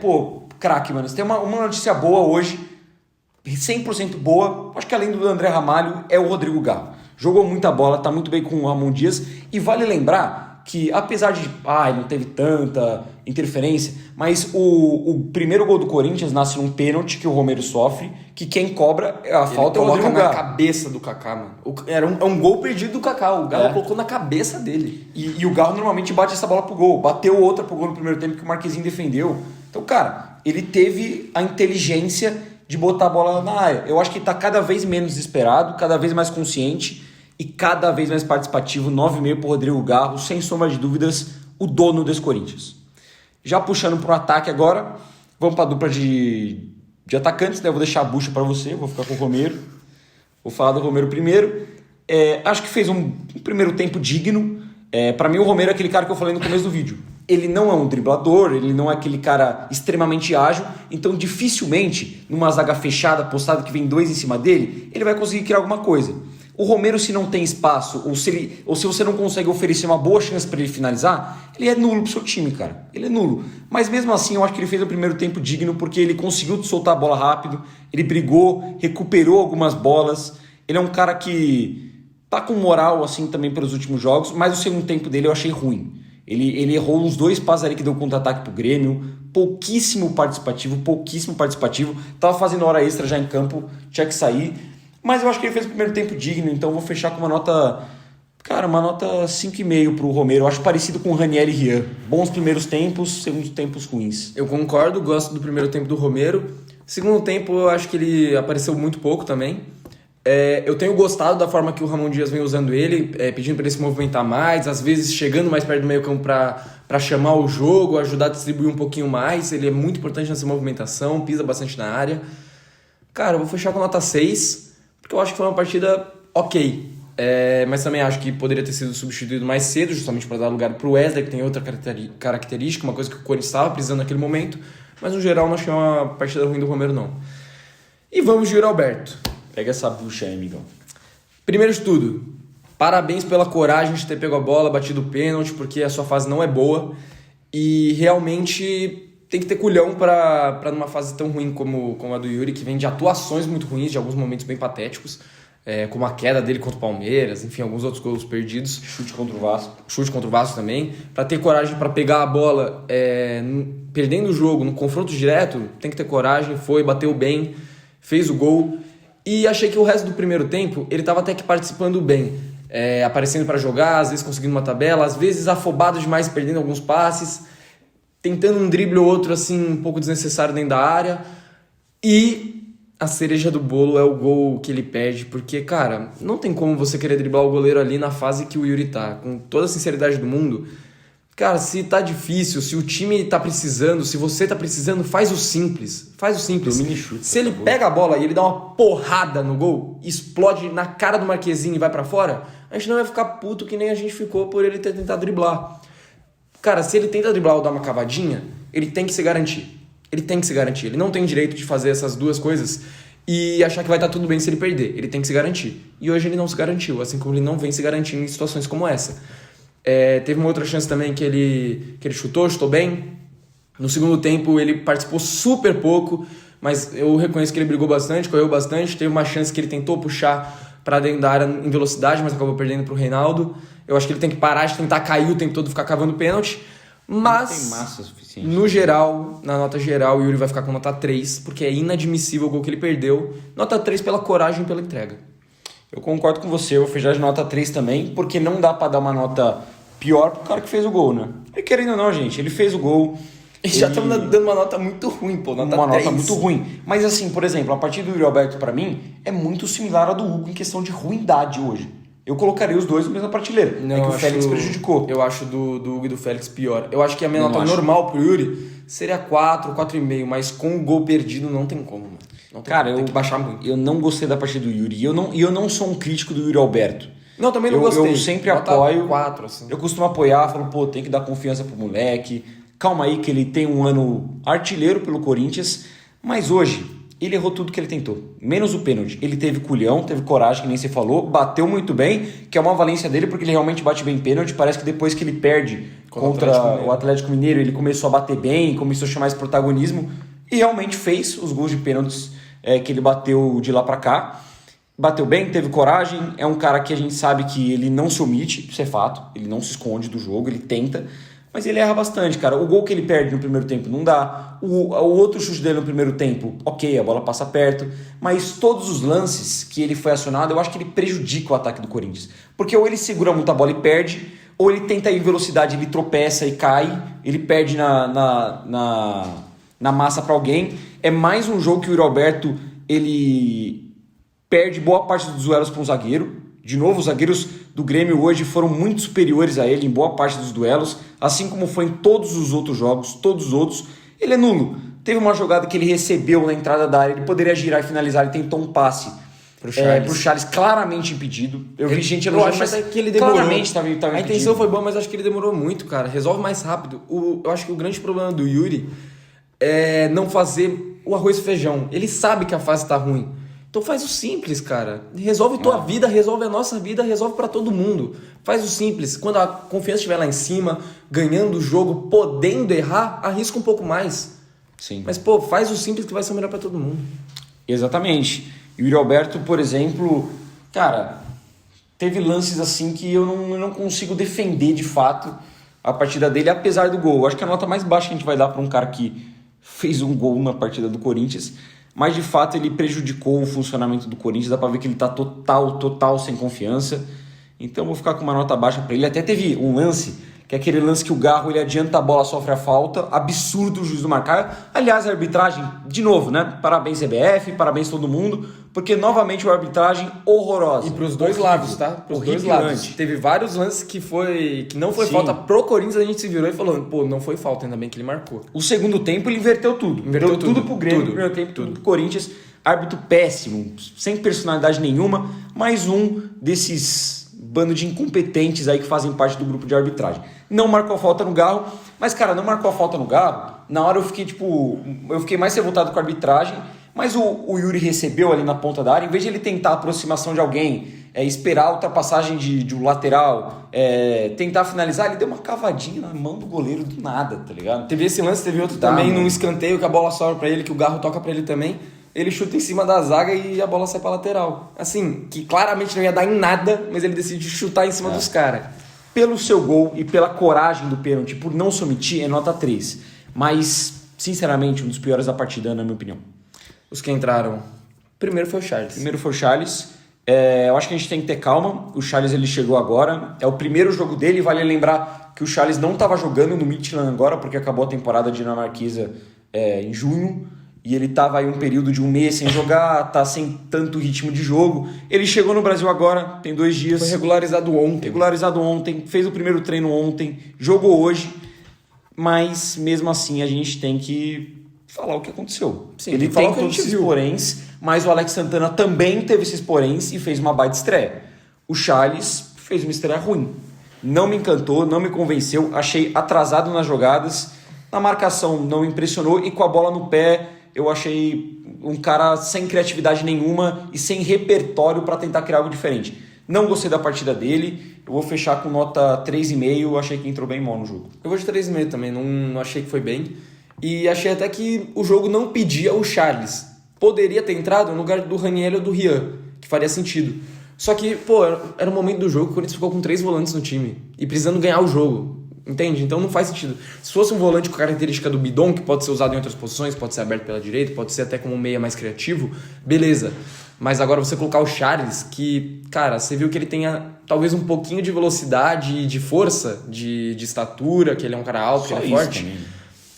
craque, mano. Você tem uma notícia boa hoje, 100% boa, acho que além do André Ramalho, é o Rodrigo Garro. Jogou muita bola, tá muito bem com o Ramon Dias, e vale lembrar que apesar de ele não teve tanta interferência, mas o primeiro gol do Corinthians nasce num pênalti que o Romero sofre, que quem cobra a falta é o Rodrigo Garro. Na cabeça do Kaká, mano. Era um gol perdido do Kaká, o Garro colocou na cabeça dele. E o Garro normalmente bate essa bola pro gol, bateu outra pro gol no primeiro tempo que o Marquezinho defendeu. Então, cara, ele teve a inteligência de botar a bola na área. Eu acho que ele tá cada vez menos desesperado, cada vez mais consciente e cada vez mais participativo. 9,5 pro Rodrigo Garro, sem sombra de dúvidas, o dono desse Corinthians. Já puxando pro ataque agora, vamos pra dupla de atacantes, né? Eu vou deixar a bucha para você, vou ficar com o Romero. Vou falar do Romero primeiro. Acho que fez um primeiro tempo digno. Para mim, o Romero é aquele cara que eu falei no começo do vídeo. Ele não é um driblador, ele não é aquele cara extremamente ágil, então dificilmente, numa zaga fechada, postada que vem 2 em cima dele, ele vai conseguir criar alguma coisa. O Romero, se não tem espaço, ou se você não consegue oferecer uma boa chance para ele finalizar, ele é nulo pro seu time, cara. Ele é nulo. Mas mesmo assim, eu acho que ele fez o primeiro tempo digno, porque ele conseguiu soltar a bola rápido, ele brigou, recuperou algumas bolas. Ele é um cara que tá com moral, assim, também pelos últimos jogos, mas o segundo tempo dele eu achei ruim. Ele errou uns 2 passes ali que deu contra-ataque pro Grêmio, pouquíssimo participativo. Tava fazendo hora extra já em campo, tinha que sair. Mas eu acho que ele fez o primeiro tempo digno, então eu vou fechar com uma nota 5,5 pro Romero. Eu acho parecido com o Ranieri e Rian. Bons primeiros tempos, segundos tempos ruins. Eu concordo, gosto do primeiro tempo do Romero. Segundo tempo, eu acho que ele apareceu muito pouco também. Eu tenho gostado da forma que o Ramon Dias vem usando ele, pedindo para ele se movimentar mais, às vezes chegando mais perto do meio campo para chamar o jogo, ajudar a distribuir um pouquinho mais. Ele é muito importante nessa movimentação, pisa bastante na área. Cara, eu vou fechar com nota 6, porque eu acho que foi uma partida ok. Mas também acho que poderia ter sido substituído mais cedo, justamente para dar lugar para o Wesley, que tem outra característica, uma coisa que o Corinthians estava precisando naquele momento. Mas no geral não achei uma partida ruim do Romero, não. E vamos de Yuri Alberto. Pega essa bucha aí, amigão. Primeiro de tudo, parabéns pela coragem de ter pego a bola, batido o pênalti, porque a sua fase não é boa. E realmente tem que ter culhão para numa fase tão ruim como a do Yuri, que vem de atuações muito ruins, de alguns momentos bem patéticos. como a queda dele contra o Palmeiras, enfim, alguns outros gols perdidos. Chute contra o Vasco. Chute contra o Vasco também. Para ter coragem para pegar a bola, perdendo o jogo, no confronto direto, tem que ter coragem. Foi, bateu bem, fez o gol. E achei que o resto do primeiro tempo, ele estava até que participando bem. Aparecendo para jogar, às vezes conseguindo uma tabela, às vezes afobado demais, perdendo alguns passes, tentando um drible ou outro assim, um pouco desnecessário dentro da área. E a cereja do bolo é o gol que ele perde, porque, cara, não tem como você querer driblar o goleiro ali na fase que o Yuri tá. Com toda a sinceridade do mundo, cara, se tá difícil, se o time tá precisando, se você tá precisando, faz o simples. Faz o simples. Domine e chute, se ele pega a bola e ele dá uma porrada no gol, explode na cara do Marquezinho e vai pra fora, a gente não vai ficar puto que nem a gente ficou por ele ter tentado driblar. Cara, se ele tenta driblar ou dar uma cavadinha, ele tem que se garantir. Ele tem que se garantir. Ele não tem direito de fazer essas duas coisas e achar que vai estar tudo bem se ele perder. Ele tem que se garantir. E hoje ele não se garantiu, assim como ele não vem se garantindo em situações como essa. Teve uma outra chance também que ele chutou bem. No segundo tempo ele participou super pouco, mas eu reconheço que ele brigou bastante, correu bastante. Teve uma chance que ele tentou puxar para dentro da área em velocidade, mas acabou perdendo para o Reinaldo. Eu acho que ele tem que parar de tentar cair o tempo todo, ficar cavando pênalti. Mas, não tem massa suficiente. No geral, na nota geral, o Yuri vai ficar com nota 3, porque é inadmissível o gol que ele perdeu. Nota 3 pela coragem e pela entrega. Eu concordo com você, eu vou fechar de nota 3 também, porque não dá pra dar uma nota pior pro cara que fez o gol, né? E querendo ou não, gente, ele fez o gol. E já estamos dando uma nota muito ruim, pô. Nota uma 3. nota muito ruim. Mas assim, por exemplo, a partida do Yuri Alberto, pra mim, é muito similar à do Hugo em questão de ruindade hoje. Eu colocaria os dois na mesma prateleira. Não, é que o Félix prejudicou. Eu acho do Hugo e do Félix pior. Eu acho que a minha nota normal pro Yuri seria 4, 4,5, mas com o gol perdido não tem como, mano. Não tem Cara, como, tem que baixar muito. Eu não gostei da partida do Yuri. E eu não sou um crítico do Yuri Alberto. Não, também não gostei. Eu sempre nota apoio. 4, assim. Eu costumo apoiar, falo, pô, tem que dar confiança pro moleque. Calma aí que ele tem um ano artilheiro pelo Corinthians. Mas hoje, ele errou tudo que ele tentou. Menos o pênalti. Ele teve culhão, teve coragem, que nem você falou. Bateu muito bem, que é uma valência dele, porque ele realmente bate bem pênalti. Parece que depois que ele perde contra o Atlético Mineiro, ele começou a bater bem, começou a chamar esse protagonismo. E realmente fez os gols de pênaltis que ele bateu de lá pra cá. Bateu bem, teve coragem. É um cara que a gente sabe que ele não se omite, isso é fato. Ele não se esconde do jogo, ele tenta. Mas ele erra bastante, cara. O gol que ele perde no primeiro tempo não dá. O outro chute dele no primeiro tempo, ok, a bola passa perto. Mas todos os lances que ele foi acionado, eu acho que ele prejudica o ataque do Corinthians. Porque ou ele segura muito a bola e perde, ou ele tenta ir em velocidade, ele tropeça e cai, ele perde na massa para alguém. É mais um jogo que o Yuri Alberto, ele perde boa parte dos duelos para um zagueiro. De novo, os zagueiros do Grêmio hoje foram muito superiores a ele em boa parte dos duelos, assim como foi em todos os outros jogos, todos os outros. Ele é nulo. Teve uma jogada que ele recebeu na entrada da área, ele poderia girar e finalizar, ele tentou um passe pro Charles claramente impedido. Eu vi gente elogiando, mas que ele demorou. Claramente estava impedido. A intenção foi boa, mas acho que ele demorou muito, cara. Resolve mais rápido. Eu acho que o grande problema do Yuri é não fazer o arroz e feijão. Ele sabe que a fase tá ruim. Então faz o simples, cara. Resolve tua vida, resolve a nossa vida, resolve pra todo mundo. Faz o simples. Quando a confiança estiver lá em cima, ganhando o jogo, podendo errar, arrisca um pouco mais. Sim. Mas, pô, faz o simples que vai ser melhor pra todo mundo. Exatamente. E o Yuri Alberto, por exemplo, cara, teve lances assim que eu não consigo defender de fato a partida dele, apesar do gol. Eu acho que a nota mais baixa que a gente vai dar pra um cara que fez um gol na partida do Corinthians. Mas de fato ele prejudicou o funcionamento do Corinthians, dá pra ver que ele tá total sem confiança. Então eu vou ficar com uma nota baixa pra ele. Até teve um lance, que é aquele lance que o Garro ele adianta a bola, sofre a falta, absurdo o juiz do marcar. Aliás, a arbitragem, de novo, né? Parabéns CBF, parabéns todo mundo, porque novamente uma arbitragem horrorosa. E pros dois lados, tá? Pros dois lados. Teve vários lances que não foi falta pro Corinthians, a gente se virou e falou, pô, não foi falta, ainda bem que ele marcou. O segundo tempo ele inverteu tudo. Inverteu tudo pro Grêmio, tudo. Primeiro tempo tudo pro Corinthians. Árbitro péssimo, sem personalidade nenhuma, mais um desses bando de incompetentes aí que fazem parte do grupo de arbitragem. Não marcou a falta no Garro, mas cara, não marcou a falta no Garro, na hora eu fiquei mais revoltado com a arbitragem, mas o Yuri recebeu ali na ponta da área, em vez de ele tentar a aproximação de alguém, esperar a ultrapassagem de um lateral, tentar finalizar, ele deu uma cavadinha na mão do goleiro do nada, tá ligado? Teve esse lance, teve outro também num escanteio que a bola sobra pra ele, que o Garro toca pra ele também. ele chuta em cima da zaga e a bola sai pra lateral. Assim, que claramente não ia dar em nada, mas ele decide chutar em cima dos caras. Pelo seu gol e pela coragem do pênalti, por não se omitir, é nota 3. Mas, sinceramente, um dos piores da partida, na minha opinião. Os que entraram. Primeiro foi o Charles. Eu acho que a gente tem que ter calma. O Charles ele chegou agora. É o primeiro jogo dele. Vale lembrar que o Charles não estava jogando no Midtjylland agora, porque acabou a temporada dinamarquesa em junho. E ele estava aí um período de um mês sem jogar, tá sem tanto ritmo de jogo. Ele chegou no Brasil agora, tem 2 dias. Foi regularizado ontem. Fez o primeiro treino ontem, jogou hoje. Mas, mesmo assim, a gente tem que falar o que aconteceu. Sim, ele tem todos esses poréns, mas o Alex Santana também teve esses poréns e fez uma baita estreia. O Charles fez uma estreia ruim. Não me encantou, não me convenceu. Achei atrasado nas jogadas. Na marcação não me impressionou. E com a bola no pé, eu achei um cara sem criatividade nenhuma e sem repertório para tentar criar algo diferente. Não gostei da partida dele. Eu vou fechar com nota 3,5. Eu achei que entrou bem mal no jogo. Eu vou de 3,5 também. Não achei que foi bem. E achei até que o jogo não pedia o Charles. Poderia ter entrado no lugar do Raniel ou do Rian, que faria sentido. Só que, era o momento do jogo que o Corinthians ficou com 3 volantes no time. E precisando ganhar o jogo. Entende? Então não faz sentido. Se fosse um volante com a característica do Bidon, que pode ser usado em outras posições, pode ser aberto pela direita, pode ser até como um meia mais criativo, beleza. Mas agora você colocar o Charles, que, cara, você viu que ele tenha talvez um pouquinho de velocidade, de força, de estatura, que ele é um cara alto, que ele é forte. Também.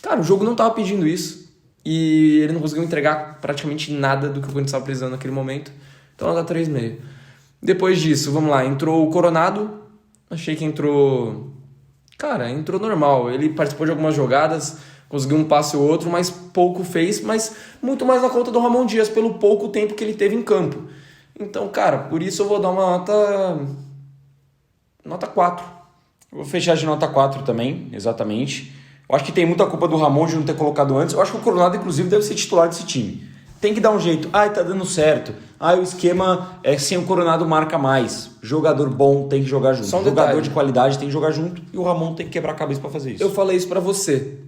Cara, o jogo não tava pedindo isso. E ele não conseguiu entregar praticamente nada do que o Corinthians estava precisando naquele momento. Então ela dá 3,5. Depois disso, vamos lá, entrou o Coronado. Achei que entrou normal. Ele participou de algumas jogadas, conseguiu um passe ou outro, mas pouco fez, mas muito mais na conta do Ramon Dias, pelo pouco tempo que ele teve em campo. Então, cara, por isso eu vou dar uma nota 4. Eu vou fechar de nota 4 também, exatamente. Eu acho que tem muita culpa do Ramon de não ter colocado antes. Eu acho que o Coronado, inclusive, deve ser titular desse time. Tem que dar um jeito. Tá dando certo. O esquema é sem o Coronado marca mais. Jogador bom tem que jogar junto. Jogador de qualidade tem que jogar junto. E o Ramon tem que quebrar a cabeça pra fazer isso. Eu falei isso pra você.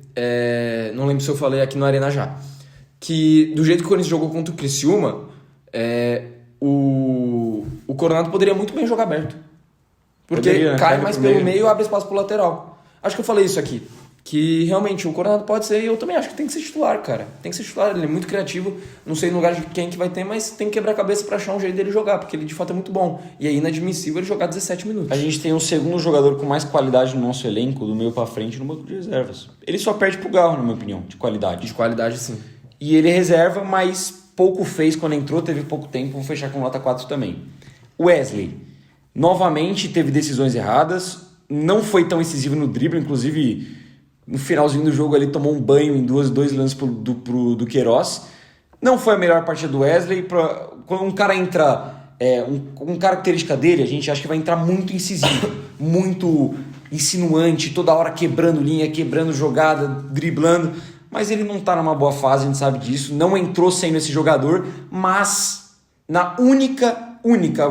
Não lembro se eu falei aqui no Arena já. Que do jeito que o Corinthians jogou contra o Criciúma, o Coronado poderia muito bem jogar aberto. Porque cai mais pelo meio e abre espaço pro lateral. Acho que eu falei isso aqui. Que realmente o Coronado pode ser, e eu também acho que tem que ser titular, cara. Tem que ser titular, ele é muito criativo. Não sei no lugar de quem que vai ter, mas tem que quebrar a cabeça pra achar um jeito dele jogar, porque ele de fato é muito bom. E é inadmissível ele jogar 17 minutos. A gente tem um segundo jogador com mais qualidade no nosso elenco, do meio pra frente, no banco de reservas. Ele só perde pro Garro, na minha opinião, de qualidade. De qualidade, sim. E ele reserva, mas pouco fez quando entrou, teve pouco tempo. Vou fechar com nota 4 também. Wesley, novamente teve decisões erradas, não foi tão incisivo no drible, inclusive no finalzinho do jogo ele tomou um banho em dois lances do Queiroz. Não foi a melhor partida do Wesley. Quando um cara entra, uma característica dele, a gente acha que vai entrar muito incisivo, muito insinuante, toda hora quebrando linha, quebrando jogada, driblando. Mas ele não tá numa boa fase, a gente sabe disso. Não entrou sendo esse jogador, mas na única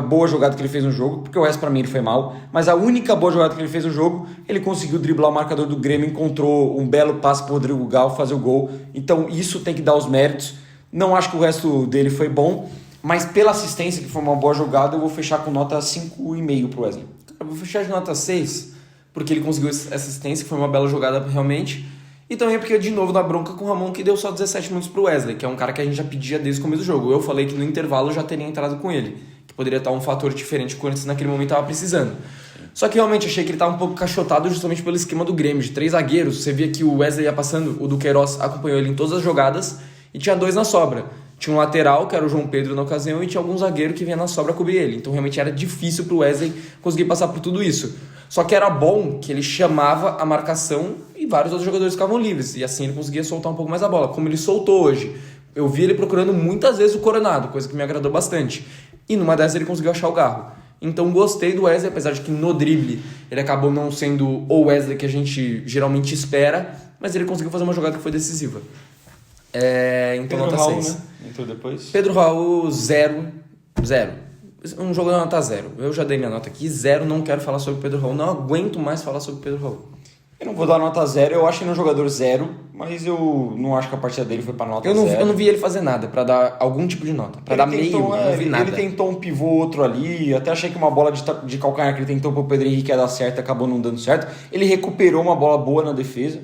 boa jogada que ele fez no jogo, porque o resto pra mim ele foi mal, mas a única boa jogada que ele fez no jogo, ele conseguiu driblar o marcador do Grêmio, encontrou um belo passe pro Rodrigo Gal fazer o gol. Então isso tem que dar os méritos. Não acho que o resto dele foi bom, mas pela assistência, que foi uma boa jogada, eu vou fechar com nota 5,5 pro Wesley. Eu vou fechar de nota 6, porque ele conseguiu essa assistência, que foi uma bela jogada realmente. E também porque, de novo, dá bronca com o Ramon, que deu só 17 minutos pro Wesley, que é um cara que a gente já pedia desde o começo do jogo. Eu falei que no intervalo já teria entrado com ele, que poderia estar um fator diferente que o Corinthians naquele momento estava precisando. Só que realmente achei que ele estava um pouco cachotado justamente pelo esquema do Grêmio, de 3 zagueiros. Você via que o Wesley ia passando, o do Queiroz acompanhou ele em todas as jogadas, e tinha 2 na sobra. Tinha um lateral, que era o João Pedro na ocasião, e tinha algum zagueiro que vinha na sobra cobrir ele. Então realmente era difícil pro Wesley conseguir passar por tudo isso. Só que era bom que ele chamava a marcação e vários outros jogadores ficavam livres. E assim ele conseguia soltar um pouco mais a bola, como ele soltou hoje. Eu vi ele procurando muitas vezes o Coronado, coisa que me agradou bastante. E numa dessas ele conseguiu achar o Garro. Então gostei do Wesley, apesar de que no drible ele acabou não sendo o Wesley que a gente geralmente espera, mas ele conseguiu fazer uma jogada que foi decisiva. Então Pedro nota Raul, 6. Né? Entrou depois. Pedro Raul, 0. Um jogo da nota 0. Eu já dei minha nota aqui, 0. Não quero falar sobre o Pedro Raul. Não aguento mais falar sobre o Pedro Raul. Eu não vou dar nota 0, eu acho ele um jogador 0, mas eu não acho que a partida dele foi pra nota Eu 0. não vi ele fazer nada pra dar algum tipo de nota. Pra dar meio, não vi nada. Ele tentou um pivô outro ali, até achei que uma bola de calcanhar que ele tentou pro Pedro Henrique ia dar certo, acabou não dando certo. Ele recuperou uma bola boa na defesa,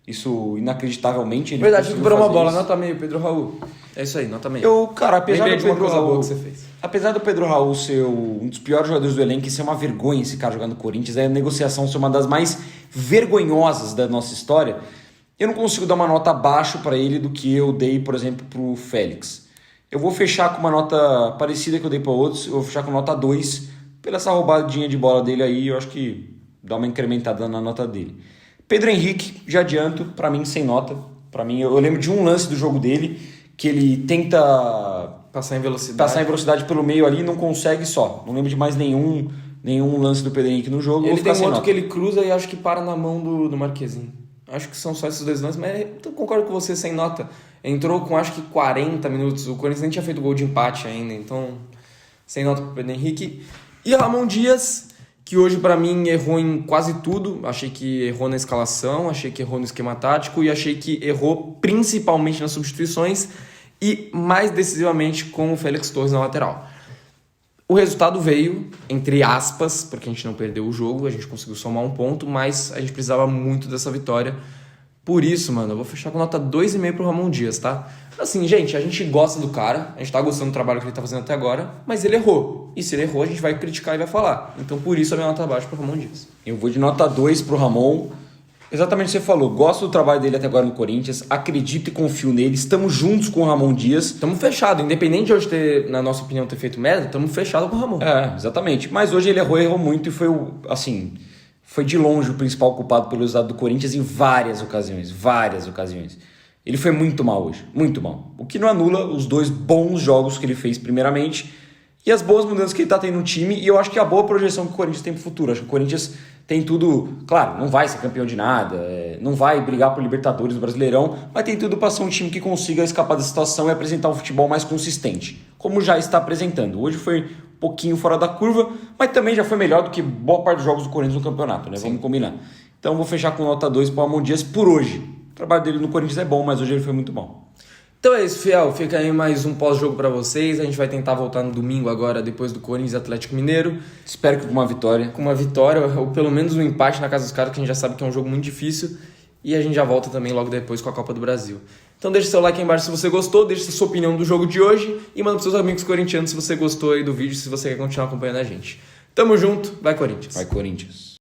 isso inacreditavelmente. Ele Verdade, recuperou uma bola, isso. nota meio, Pedro Raul. É isso aí, nota meio. Cara, apesar Lembrei do de uma Pedro coisa boa Raul, que você fez. apesar do Pedro Raul ser um dos piores jogadores do elenco e ser uma vergonha esse cara jogando no Corinthians, a negociação ser uma das mais vergonhosas da nossa história, eu não consigo dar uma nota abaixo para ele do que eu dei, por exemplo, pro Félix. Eu vou fechar com uma nota parecida que eu dei para outros, eu vou fechar com nota 2, pela essa roubadinha de bola dele aí, eu acho que dá uma incrementada na nota dele. Pedro Henrique, já adianto, para mim sem nota. Para mim, eu lembro de um lance do jogo dele que ele tenta Passar em velocidade pelo meio ali e não consegue só. Não lembro de mais nenhum lance do Pedro Henrique no jogo. Ele tem um outro que ele cruza e acho que para na mão do Marquezinho. Acho que são só esses dois lances, mas eu concordo com você, sem nota. Entrou com acho que 40 minutos, o Corinthians nem tinha feito gol de empate ainda, então sem nota pro Pedro Henrique. E Ramon Dias, que hoje pra mim errou em quase tudo. Achei que errou na escalação, achei que errou no esquema tático e achei que errou principalmente nas substituições e mais decisivamente com o Félix Torres na lateral. O resultado veio, entre aspas, porque a gente não perdeu o jogo, a gente conseguiu somar um ponto, mas a gente precisava muito dessa vitória. Por isso, mano, eu vou fechar com nota 2,5 pro Ramon Dias, tá? Assim, gente, a gente gosta do cara, a gente tá gostando do trabalho que ele tá fazendo até agora, mas ele errou. E se ele errou, a gente vai criticar e vai falar. Então, por isso, a minha nota baixa pro Ramon Dias. Eu vou de nota 2 pro Ramon. Exatamente o que você falou. Gosto do trabalho dele até agora no Corinthians. Acredito e confio nele. Estamos juntos com o Ramon Dias. Estamos fechados. Independente de hoje ter, na nossa opinião, ter feito merda, estamos fechados com o Ramon. Exatamente. Mas hoje ele errou muito e foi, assim, foi de longe o principal culpado pelo resultado do Corinthians em várias ocasiões. Ele foi muito mal hoje. Muito mal. O que não anula os 2 bons jogos que ele fez primeiramente e as boas mudanças que ele está tendo no time. E eu acho que a boa projeção que o Corinthians tem pro futuro. Acho que o Corinthians tem tudo, claro, não vai ser campeão de nada, não vai brigar por Libertadores no Brasileirão, mas tem tudo para ser um time que consiga escapar da situação e apresentar um futebol mais consistente, como já está apresentando. Hoje foi um pouquinho fora da curva, mas também já foi melhor do que boa parte dos jogos do Corinthians no campeonato, né? Sim. Vamos combinar. Então vou fechar com nota 2 para o Ramon Dias por hoje. O trabalho dele no Corinthians é bom, mas hoje ele foi muito bom. Então é isso, fiel. Fica aí mais um pós-jogo pra vocês. A gente vai tentar voltar no domingo agora, depois do Corinthians e Atlético Mineiro. Espero que com uma vitória. Com uma vitória, ou pelo menos um empate na casa dos caras, que a gente já sabe que é um jogo muito difícil. E a gente já volta também logo depois com a Copa do Brasil. Então deixa seu like aí embaixo se você gostou, deixa sua opinião do jogo de hoje e manda pros seus amigos corintianos se você gostou aí do vídeo, se você quer continuar acompanhando a gente. Tamo junto, vai Corinthians! Vai Corinthians!